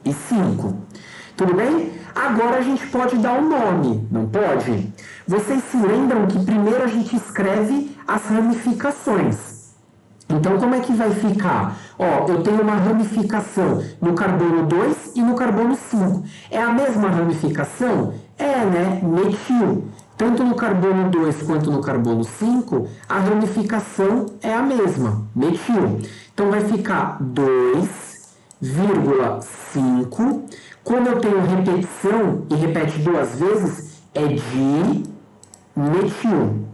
A: e 5. Tudo bem? Agora a gente pode dar um nome, não pode? Vocês se lembram que primeiro a gente escreve as ramificações. Então, como é que vai ficar? Ó, eu tenho uma ramificação no carbono 2 e no carbono 5. É a mesma ramificação? É, né? Metil. Tanto no carbono 2 quanto no carbono 5, a ramificação é a mesma, metil. Então, vai ficar 2,5. Como eu tenho repetição e repete duas vezes, é dimetil.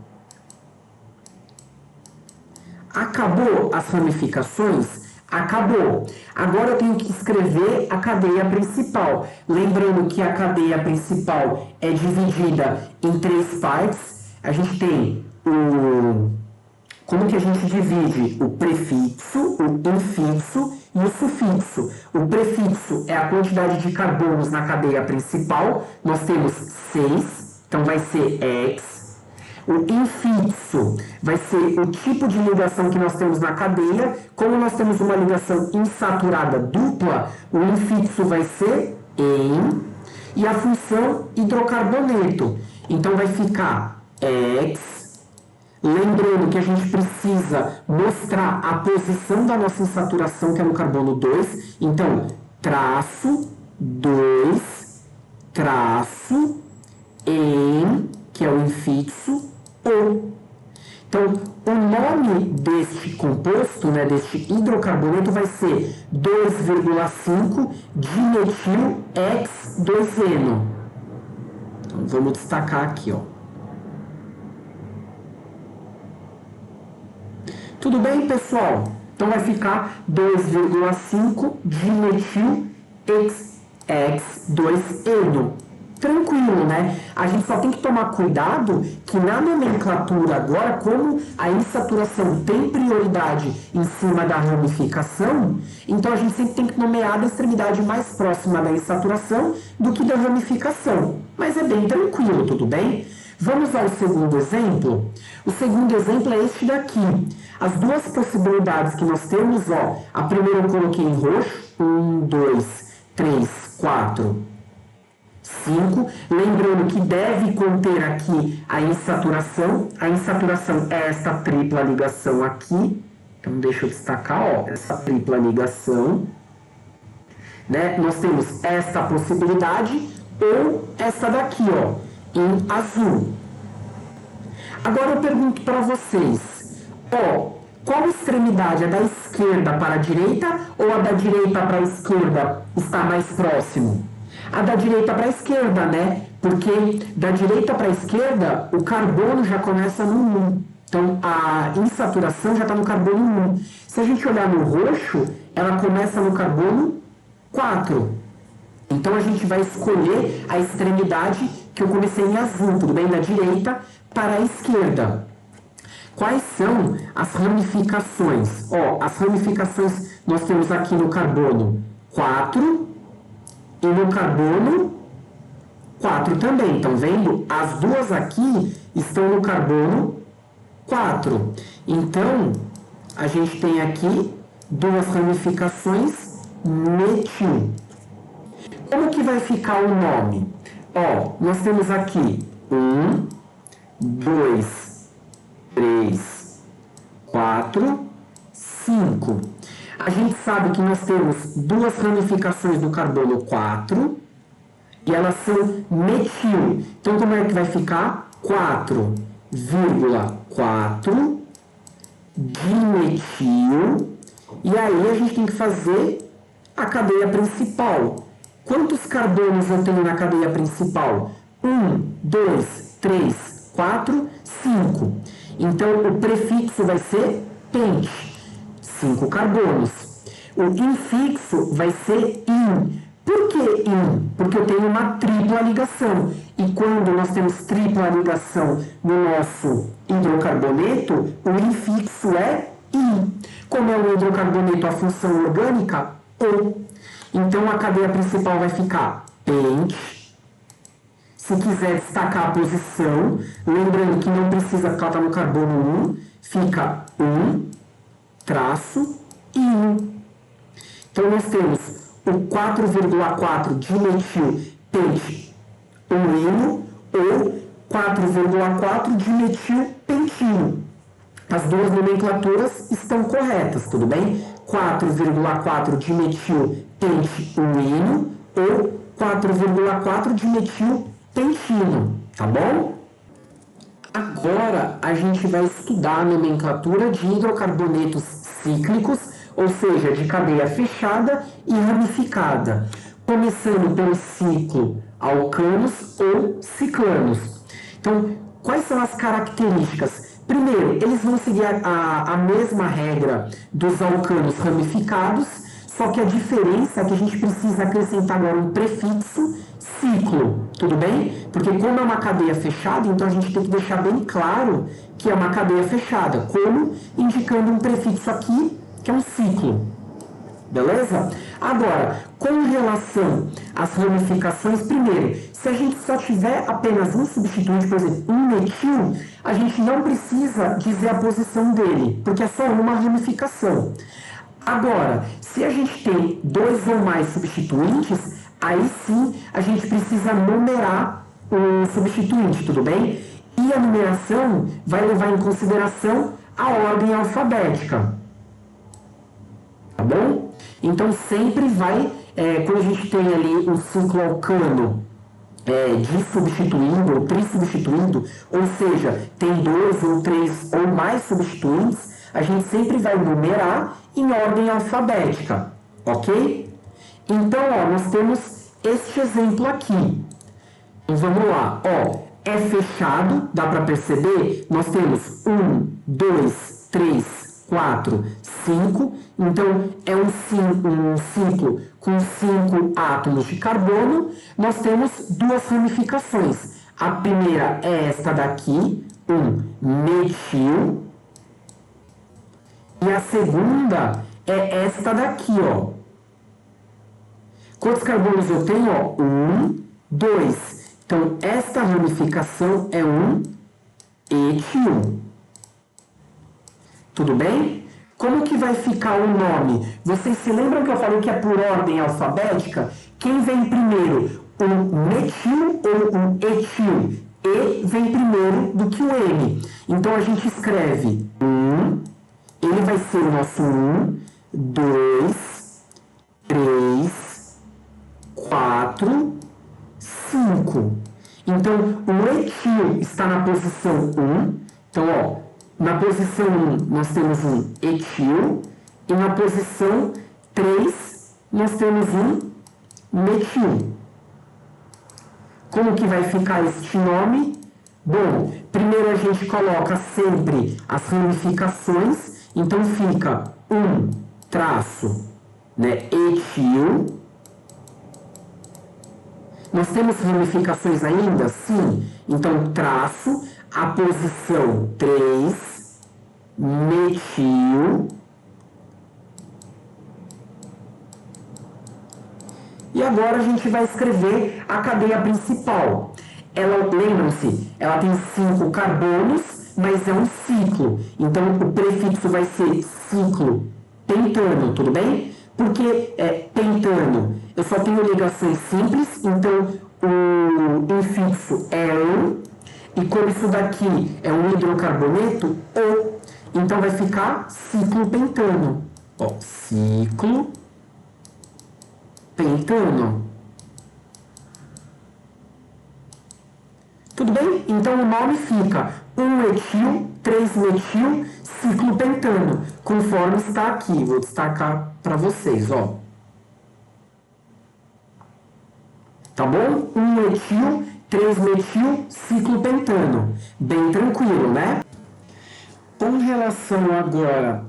A: Acabou as ramificações? Acabou. Agora eu tenho que escrever a cadeia principal. Lembrando que a cadeia principal é dividida em 3 partes. A gente tem o... Como que a gente divide? O prefixo, o infixo e o sufixo. O prefixo é a quantidade de carbonos na cadeia principal. Nós temos 6, então vai ser X. O infixo vai ser o tipo de ligação que nós temos na cadeia. Como nós temos uma ligação insaturada dupla, o infixo vai ser em. E a função hidrocarboneto. Então vai ficar X. Lembrando que a gente precisa mostrar a posição da nossa insaturação, que é no carbono 2. Então, traço 2, traço em, que é o infixo, O. Então, o nome deste composto, né, deste hidrocarboneto, vai ser 2,5 dimetil X2-eno. Então, vamos destacar aqui, ó. Tudo bem, pessoal? Então, vai ficar 2,5 dimetil X2-eno. Tranquilo, né? A gente só tem que tomar cuidado que na nomenclatura agora, como a insaturação tem prioridade em cima da ramificação, então a gente sempre tem que nomear da extremidade mais próxima da insaturação do que da ramificação. Mas é bem tranquilo, tudo bem? Vamos ao segundo exemplo? O segundo exemplo é este daqui. As duas possibilidades que nós temos, ó, a primeira eu coloquei em roxo, 1, 2, 3, 4, 5, lembrando que deve conter aqui a insaturação. A insaturação é esta tripla ligação aqui. Então, deixa eu destacar, ó, essa tripla ligação. Né? Nós temos esta possibilidade ou essa daqui, ó, em azul. Agora eu pergunto para vocês, ó, qual extremidade? É da esquerda para a direita ou a da direita para a esquerda está mais próximo? A da direita para a esquerda, né? Porque da direita para a esquerda, o carbono já começa no 1. Então, a insaturação já está no carbono 1. Se a gente olhar no roxo, ela começa no carbono 4. Então, a gente vai escolher a extremidade que eu comecei em azul, tudo bem? Da direita para a esquerda. Quais são as ramificações? Ó, as ramificações nós temos aqui no carbono 4 e no carbono 4 também. Estão vendo? As duas aqui estão no carbono 4. Então, a gente tem aqui duas ramificações metil. como que vai ficar o nome? Ó, nós temos aqui 1, 2, 3, 4, 5. A gente sabe que nós temos duas ramificações do carbono 4 e elas são metil. Então, como é que vai ficar? 4,4 dimetil. E aí a gente tem que fazer a cadeia principal. Quantos carbonos eu tenho na cadeia principal? 1, 2, 3, 4, 5. Então, o prefixo vai ser pent, 5 carbonos. O infixo vai ser in. Por que in? Porque eu tenho uma tripla ligação. E quando nós temos tripla ligação no nosso hidrocarboneto, o infixo é in. Como é o hidrocarboneto a função orgânica? O. Então a cadeia principal vai ficar pent. Se quiser destacar a posição, lembrando que não precisa porque ela está no carbono 1, fica 1 traço in. Então nós temos o 4,4 dimetil pent urino ou 4,4 dimetil pentino. As duas nomenclaturas estão corretas, tudo bem? 4,4 dimetil pent urino ou 4,4 dimetil pentino, tá bom? Agora a gente vai estudar a nomenclatura de hidrocarbonetos cíclicos, ou seja, de cadeia fechada e ramificada, começando pelo ciclo alcanos ou ciclanos. Então, quais são as características? Primeiro, eles vão seguir a mesma regra dos alcanos ramificados, só que a diferença é que a gente precisa acrescentar agora um prefixo ciclo, tudo bem? Porque como é uma cadeia fechada, então a gente tem que deixar bem claro que é uma cadeia fechada, como indicando um prefixo aqui, que é um ciclo. Beleza? Agora, com relação às ramificações, primeiro, se a gente só tiver apenas um substituinte, por exemplo, um metil, a gente não precisa dizer a posição dele, porque é só uma ramificação. Agora, se a gente tem dois ou mais substituintes, aí sim a gente precisa numerar o substituinte, tudo bem? E a numeração vai levar em consideração a ordem alfabética. Tá bom? Então sempre vai, quando a gente tem ali um ciclo alcano dissubstituindo ou trissubstituindo, ou seja, tem dois ou três ou mais substituintes, a gente sempre vai numerar em ordem alfabética, ok? Então, ó, nós temos este exemplo aqui. Então, vamos lá, ó, é fechado, dá para perceber? Nós temos 1, 2, 3, 4, 5. Então, é um ciclo com 5 átomos de carbono. Nós temos duas ramificações. A primeira é esta daqui, um metil. E a segunda é esta daqui, ó. Quantos carbonos eu tenho? Ó? 1, 2. Então, esta ramificação é um etil. Tudo bem? Como que vai ficar o nome? Vocês se lembram que eu falei que é por ordem alfabética? Quem vem primeiro? Um metil ou um etil? E vem primeiro do que o M. Então, a gente escreve 1, ele vai ser o nosso 1, 2, 3, 4, 5. Então, o etil está na posição 1. Então, ó, na posição 1 nós temos um etil e na posição 3 nós temos um metil. Como que vai ficar este nome? Bom, primeiro a gente coloca sempre as ramificações, então fica um traço, né, etil. Nós temos ramificações ainda? Sim. Então, traço, a posição 3, metil. E agora a gente vai escrever a cadeia principal. Ela, lembram-se, ela tem 5 carbonos, mas é um ciclo. Então, o prefixo vai ser ciclo pentano, tudo bem? Porque pentano, eu só tenho ligações simples, então o infixo é um, e como isso daqui é um hidrocarboneto, o. Então vai ficar ciclopentano. Ó, ciclopentano. Tudo bem? Então o nome fica 1-etil, 3-metil, ciclopentano, conforme está aqui. Vou destacar para vocês, ó. Tá bom? 1-etil, 3-metil, ciclopentano. Bem tranquilo, né? Com relação agora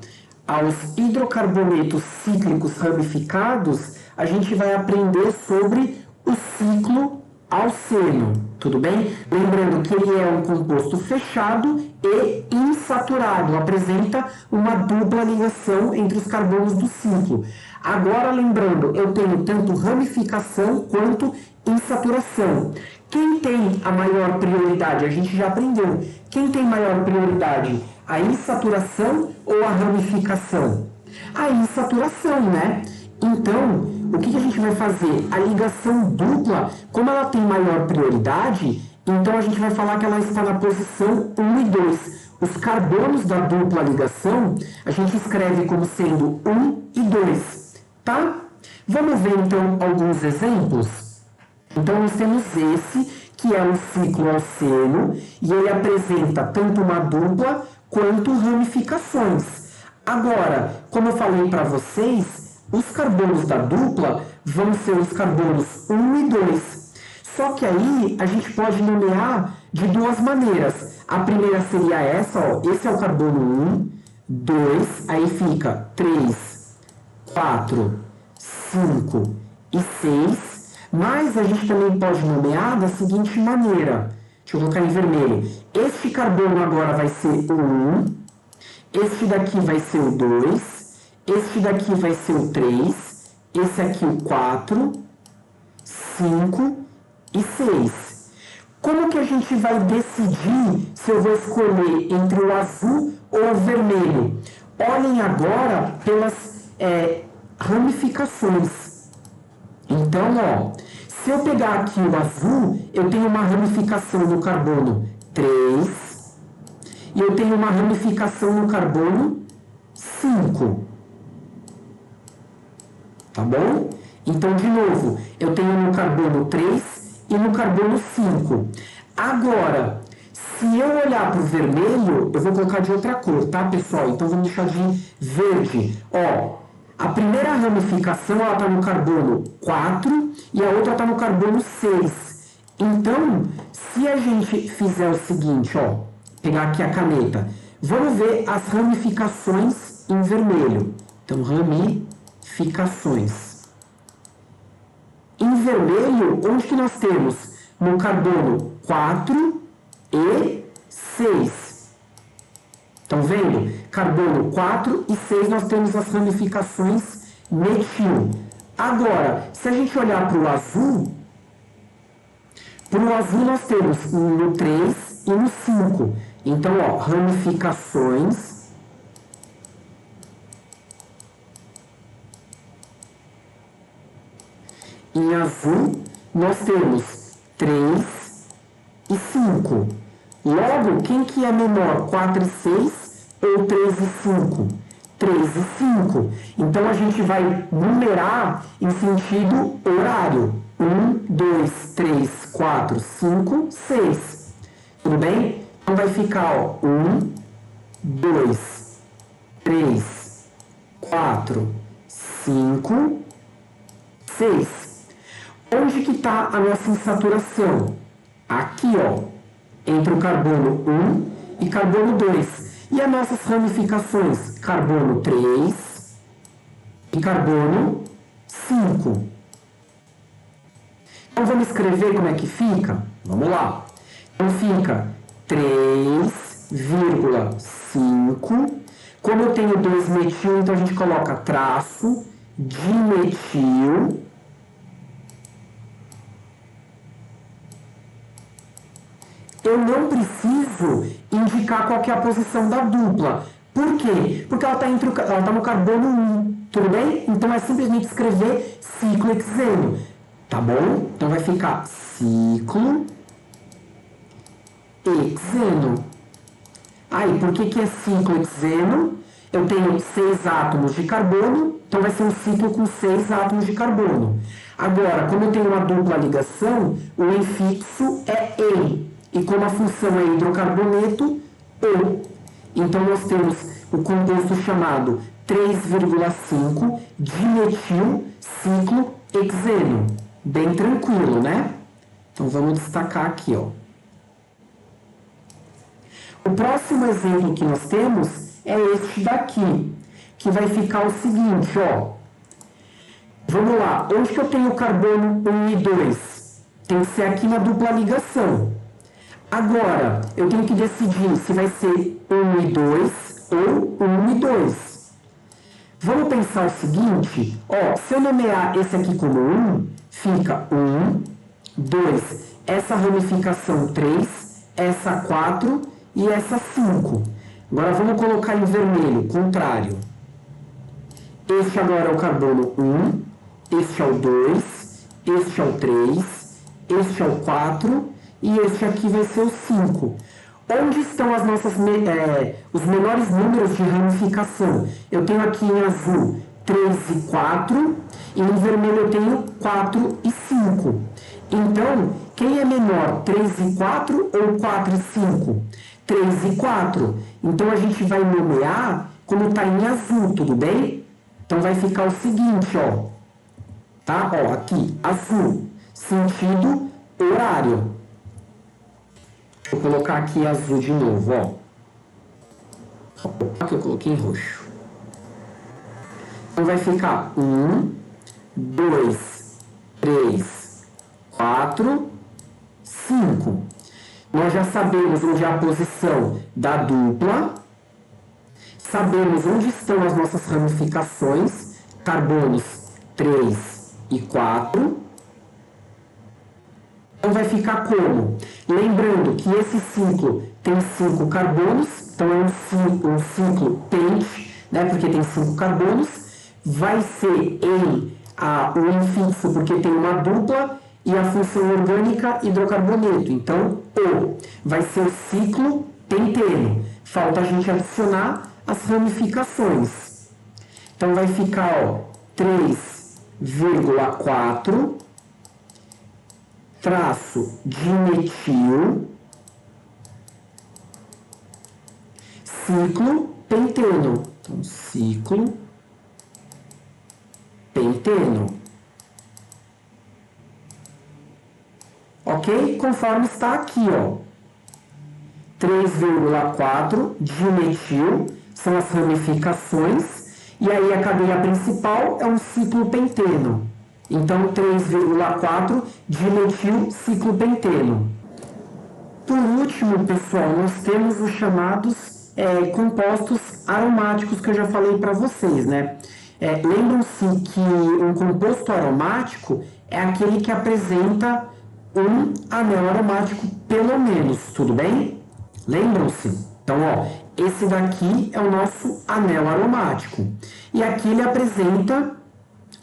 A: aos hidrocarbonetos cíclicos ramificados, a gente vai aprender sobre o ciclo alceno, tudo bem? Lembrando que ele é um composto fechado e insaturado, apresenta uma dupla ligação entre os carbonos do ciclo. Agora, lembrando, eu tenho tanto ramificação quanto insaturação. Quem tem a maior prioridade? A gente já aprendeu. Quem tem maior prioridade? A insaturação ou a ramificação? A insaturação, né? Então, o que a gente vai fazer? A ligação dupla, como ela tem maior prioridade, então a gente vai falar que ela está na posição 1 e 2. Os carbonos da dupla ligação, a gente escreve como sendo 1 e 2, tá? Vamos ver então alguns exemplos? Então nós temos esse, que é um ciclo alceno, e ele apresenta tanto uma dupla quanto ramificações. Agora, como eu falei para vocês, os carbonos da dupla vão ser os carbonos 1 e 2. Só que aí a gente pode nomear de duas maneiras. A primeira seria essa, ó, esse é o carbono 1, 2, aí fica 3, 4, 5 e 6. Mas a gente também pode nomear da seguinte maneira. Deixa eu colocar em vermelho. Este carbono agora vai ser o 1, este daqui vai ser o 2, este daqui vai ser o 3, esse aqui o 4, 5 e 6. Como que a gente vai decidir se eu vou escolher entre o azul ou o vermelho? Olhem agora pelas ramificações. Então, ó, se eu pegar aqui o azul, eu tenho uma ramificação no carbono 3 e eu tenho uma ramificação no carbono 5. Tá bom? Então, de novo, eu tenho no carbono 3 e no carbono 5. Agora, se eu olhar para o vermelho, eu vou colocar de outra cor, tá, pessoal? Então, vamos deixar de verde. Ó, a primeira ramificação ela está no carbono 4 e a outra está no carbono 6. Então, se a gente fizer o seguinte, ó, pegar aqui a caneta, vamos ver as ramificações em vermelho. Então, ramificações. Em vermelho, onde que nós temos? No carbono 4 e 6. Estão vendo? Carbono 4 e 6 nós temos as ramificações metil. Agora, se a gente olhar para o azul nós temos no 3 e no 5. Então, ó, ramificações em azul nós temos 3 e 5. Logo, quem que é menor? 4 e 6 ou 3 e 5? 3 e 5. Então, a gente vai numerar em sentido horário. 1, 2, 3, 4, 5, 6. Tudo bem? Então, vai ficar, ó, 1, 2, 3, 4, 5, 6. Onde que está a nossa insaturação? Aqui, ó, entre o carbono 1 e carbono 2. E as nossas ramificações? Carbono 3 e carbono 5. Então, vamos escrever como é que fica? Vamos lá. Então, fica 3,5. Como eu tenho 2-metil, então a gente coloca traço dimetil. Eu não preciso indicar qual que é a posição da dupla. Por quê? Porque ela tá no carbono 1, tudo bem? Então é simplesmente escrever ciclohexeno, tá bom? Então vai ficar ciclohexeno. Aí, por que é ciclohexeno? Eu tenho 6 átomos de carbono, então vai ser um ciclo com 6 átomos de carbono. Agora, como eu tenho uma dupla ligação, o infixo é EI. E como a função é hidrocarboneto, O. Então nós temos o composto chamado 3,5 dimetil ciclohexeno. Bem tranquilo, né? Então vamos destacar aqui, ó. O próximo exemplo que nós temos é este daqui, que vai ficar o seguinte, ó. Vamos lá, onde que eu tenho o carbono 1 e 2? Tem que ser aqui na dupla ligação. Agora, eu tenho que decidir se vai ser 1 e 2 ou 1 e 2. Vamos pensar o seguinte, ó, se eu nomear esse aqui como 1, fica 1, 2, essa ramificação 3, essa 4 e essa 5. Agora vamos colocar em vermelho, contrário. Este agora é o carbono 1, este é o 2, este é o 3, este é o 4 e este aqui vai ser o 5. Onde estão as nossas, os menores números de ramificação? Eu tenho aqui em azul 3 e 4 e em vermelho eu tenho 4 e 5. Então, quem é menor, 3 e 4 ou 4 e 5? 3 e 4. Então a gente vai nomear como está em azul, tudo bem? Então vai ficar o seguinte, ó. Tá? Ó, aqui, azul, sentido horário. Vou colocar aqui azul de novo, ó. Aqui eu coloquei em roxo. Então vai ficar 1, 2, 3, 4, 5. Nós já sabemos onde é a posição da dupla. Sabemos onde estão as nossas ramificações, carbonos 3 e 4. Então vai ficar como? Lembrando que esse ciclo tem 5 carbonos, então é um ciclo pente, né, porque tem 5 carbonos. Vai ser o infixo porque tem uma dupla e a função orgânica hidrocarboneto. Então, O vai ser o ciclo penteno. Falta a gente adicionar as ramificações. Então vai ficar, ó, 3,4 traço dimetil ciclo penteno. Então, ciclo penteno. Ok? Conforme está aqui, ó. 3,4 dimetil são as ramificações, e aí a cadeia principal é um ciclo penteno. Então, 3,4 dimetil ciclo penteno. Por último, pessoal, nós temos os chamados compostos aromáticos que eu já falei para vocês, né? Lembram-se que um composto aromático é aquele que apresenta um anel aromático pelo menos, tudo bem? Lembram-se? Então, ó, esse daqui é o nosso anel aromático. E aqui ele apresenta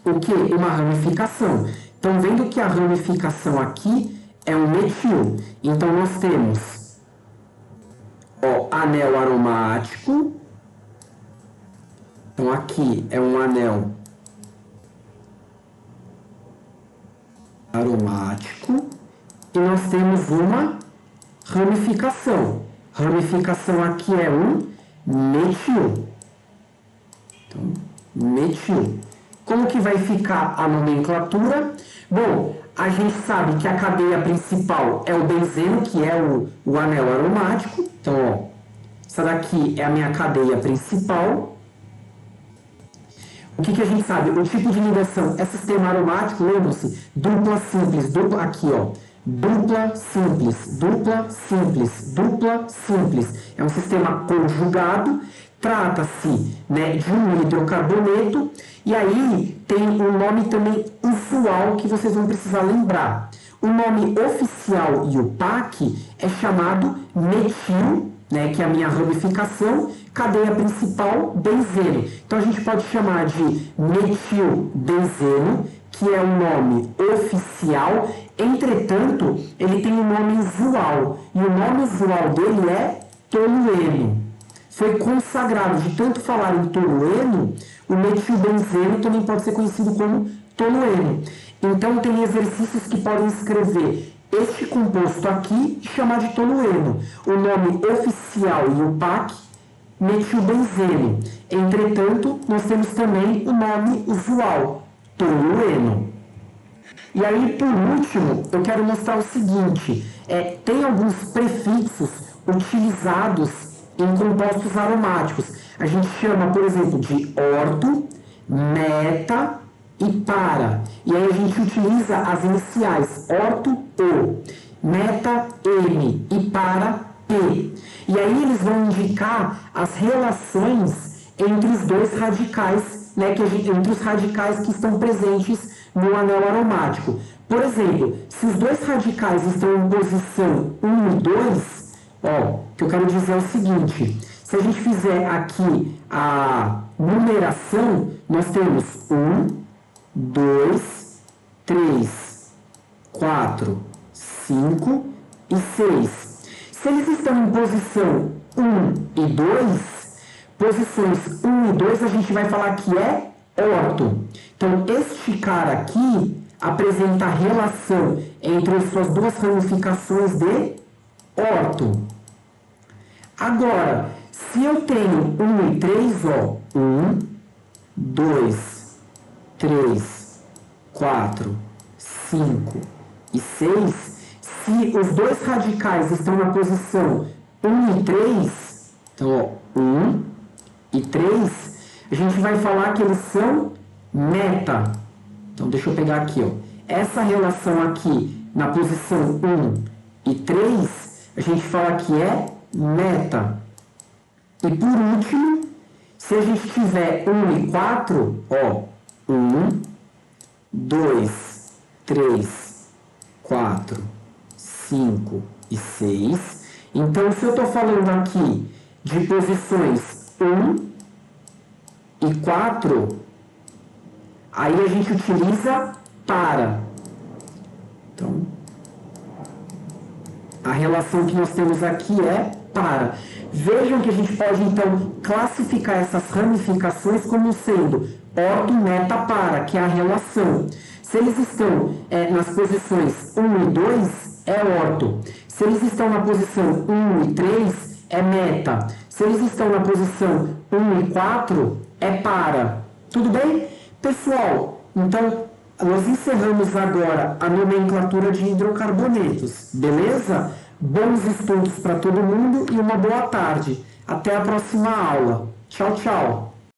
A: o que? Uma ramificação. Então, vendo que a ramificação aqui é um metil. Então, nós temos, ó, anel aromático. Então, aqui é um anel aromático. E nós temos uma ramificação. Ramificação aqui é um metil. Então, metil. Como que vai ficar a nomenclatura? Bom, a gente sabe que a cadeia principal é o benzeno, que é o anel aromático. Então, ó, essa daqui é a minha cadeia principal. O que a gente sabe? O tipo de ligação é sistema aromático, lembram-se? Dupla simples, dupla aqui, ó. Dupla simples, dupla simples, dupla simples. É um sistema conjugado, trata-se, né, de um hidrocarboneto, e aí tem um nome também usual que vocês vão precisar lembrar. O nome oficial e o PAC é chamado metil, né, que é a minha ramificação, cadeia principal, benzeno. Então a gente pode chamar de metilbenzeno, que é o nome oficial, entretanto, ele tem um nome usual, e o nome usual dele é tolueno. Foi consagrado, de tanto falar em tolueno, o metilbenzeno também pode ser conhecido como tolueno. Então tem exercícios que podem escrever este composto aqui e chamar de tolueno. O nome oficial e o PAC, metilbenzeno. Entretanto, nós temos também o nome usual, tolueno. E aí, por último, eu quero mostrar o seguinte, tem alguns prefixos utilizados em compostos aromáticos. A gente chama, por exemplo, de orto, meta e para. E aí a gente utiliza as iniciais orto, O, meta, M e para, P. E aí eles vão indicar as relações entre os dois radicais, né, entre os radicais que estão presentes no anel aromático. Por exemplo, se os dois radicais estão em posição 1 e 2, o que eu quero dizer é o seguinte, se a gente fizer aqui a numeração, nós temos 1, 2, 3, 4, 5 e 6. Se eles estão em posição 1 e 2, posições 1 e 2 a gente vai falar que é orto. Então, este cara aqui apresenta a relação entre as suas duas ramificações de orto. Agora, se eu tenho 1 e 3, 1, 2, 3, 4, 5 e 6, se os dois radicais estão na posição 1 e 3, então, 1 e 3, a gente vai falar que eles são meta. Então, deixa eu pegar aqui, essa relação aqui na posição 1 e 3, a gente fala que é meta. E por último, se a gente tiver 1 e 4, 1, 2, 3, 4, 5 e 6. Então, se eu estou falando aqui de posições 1 e 4, aí a gente utiliza para. Então, a relação que nós temos aqui é para. Vejam que a gente pode, então, classificar essas ramificações como sendo orto, meta, para, que é a relação. Se eles estão nas posições 1 e 2, é orto. Se eles estão na posição 1 e 3, é meta. Se eles estão na posição 1 e 4, é para. Tudo bem? Pessoal, então, nós encerramos agora a nomenclatura de hidrocarbonetos, beleza? Bons estudos para todo mundo e uma boa tarde. Até a próxima aula. Tchau, tchau.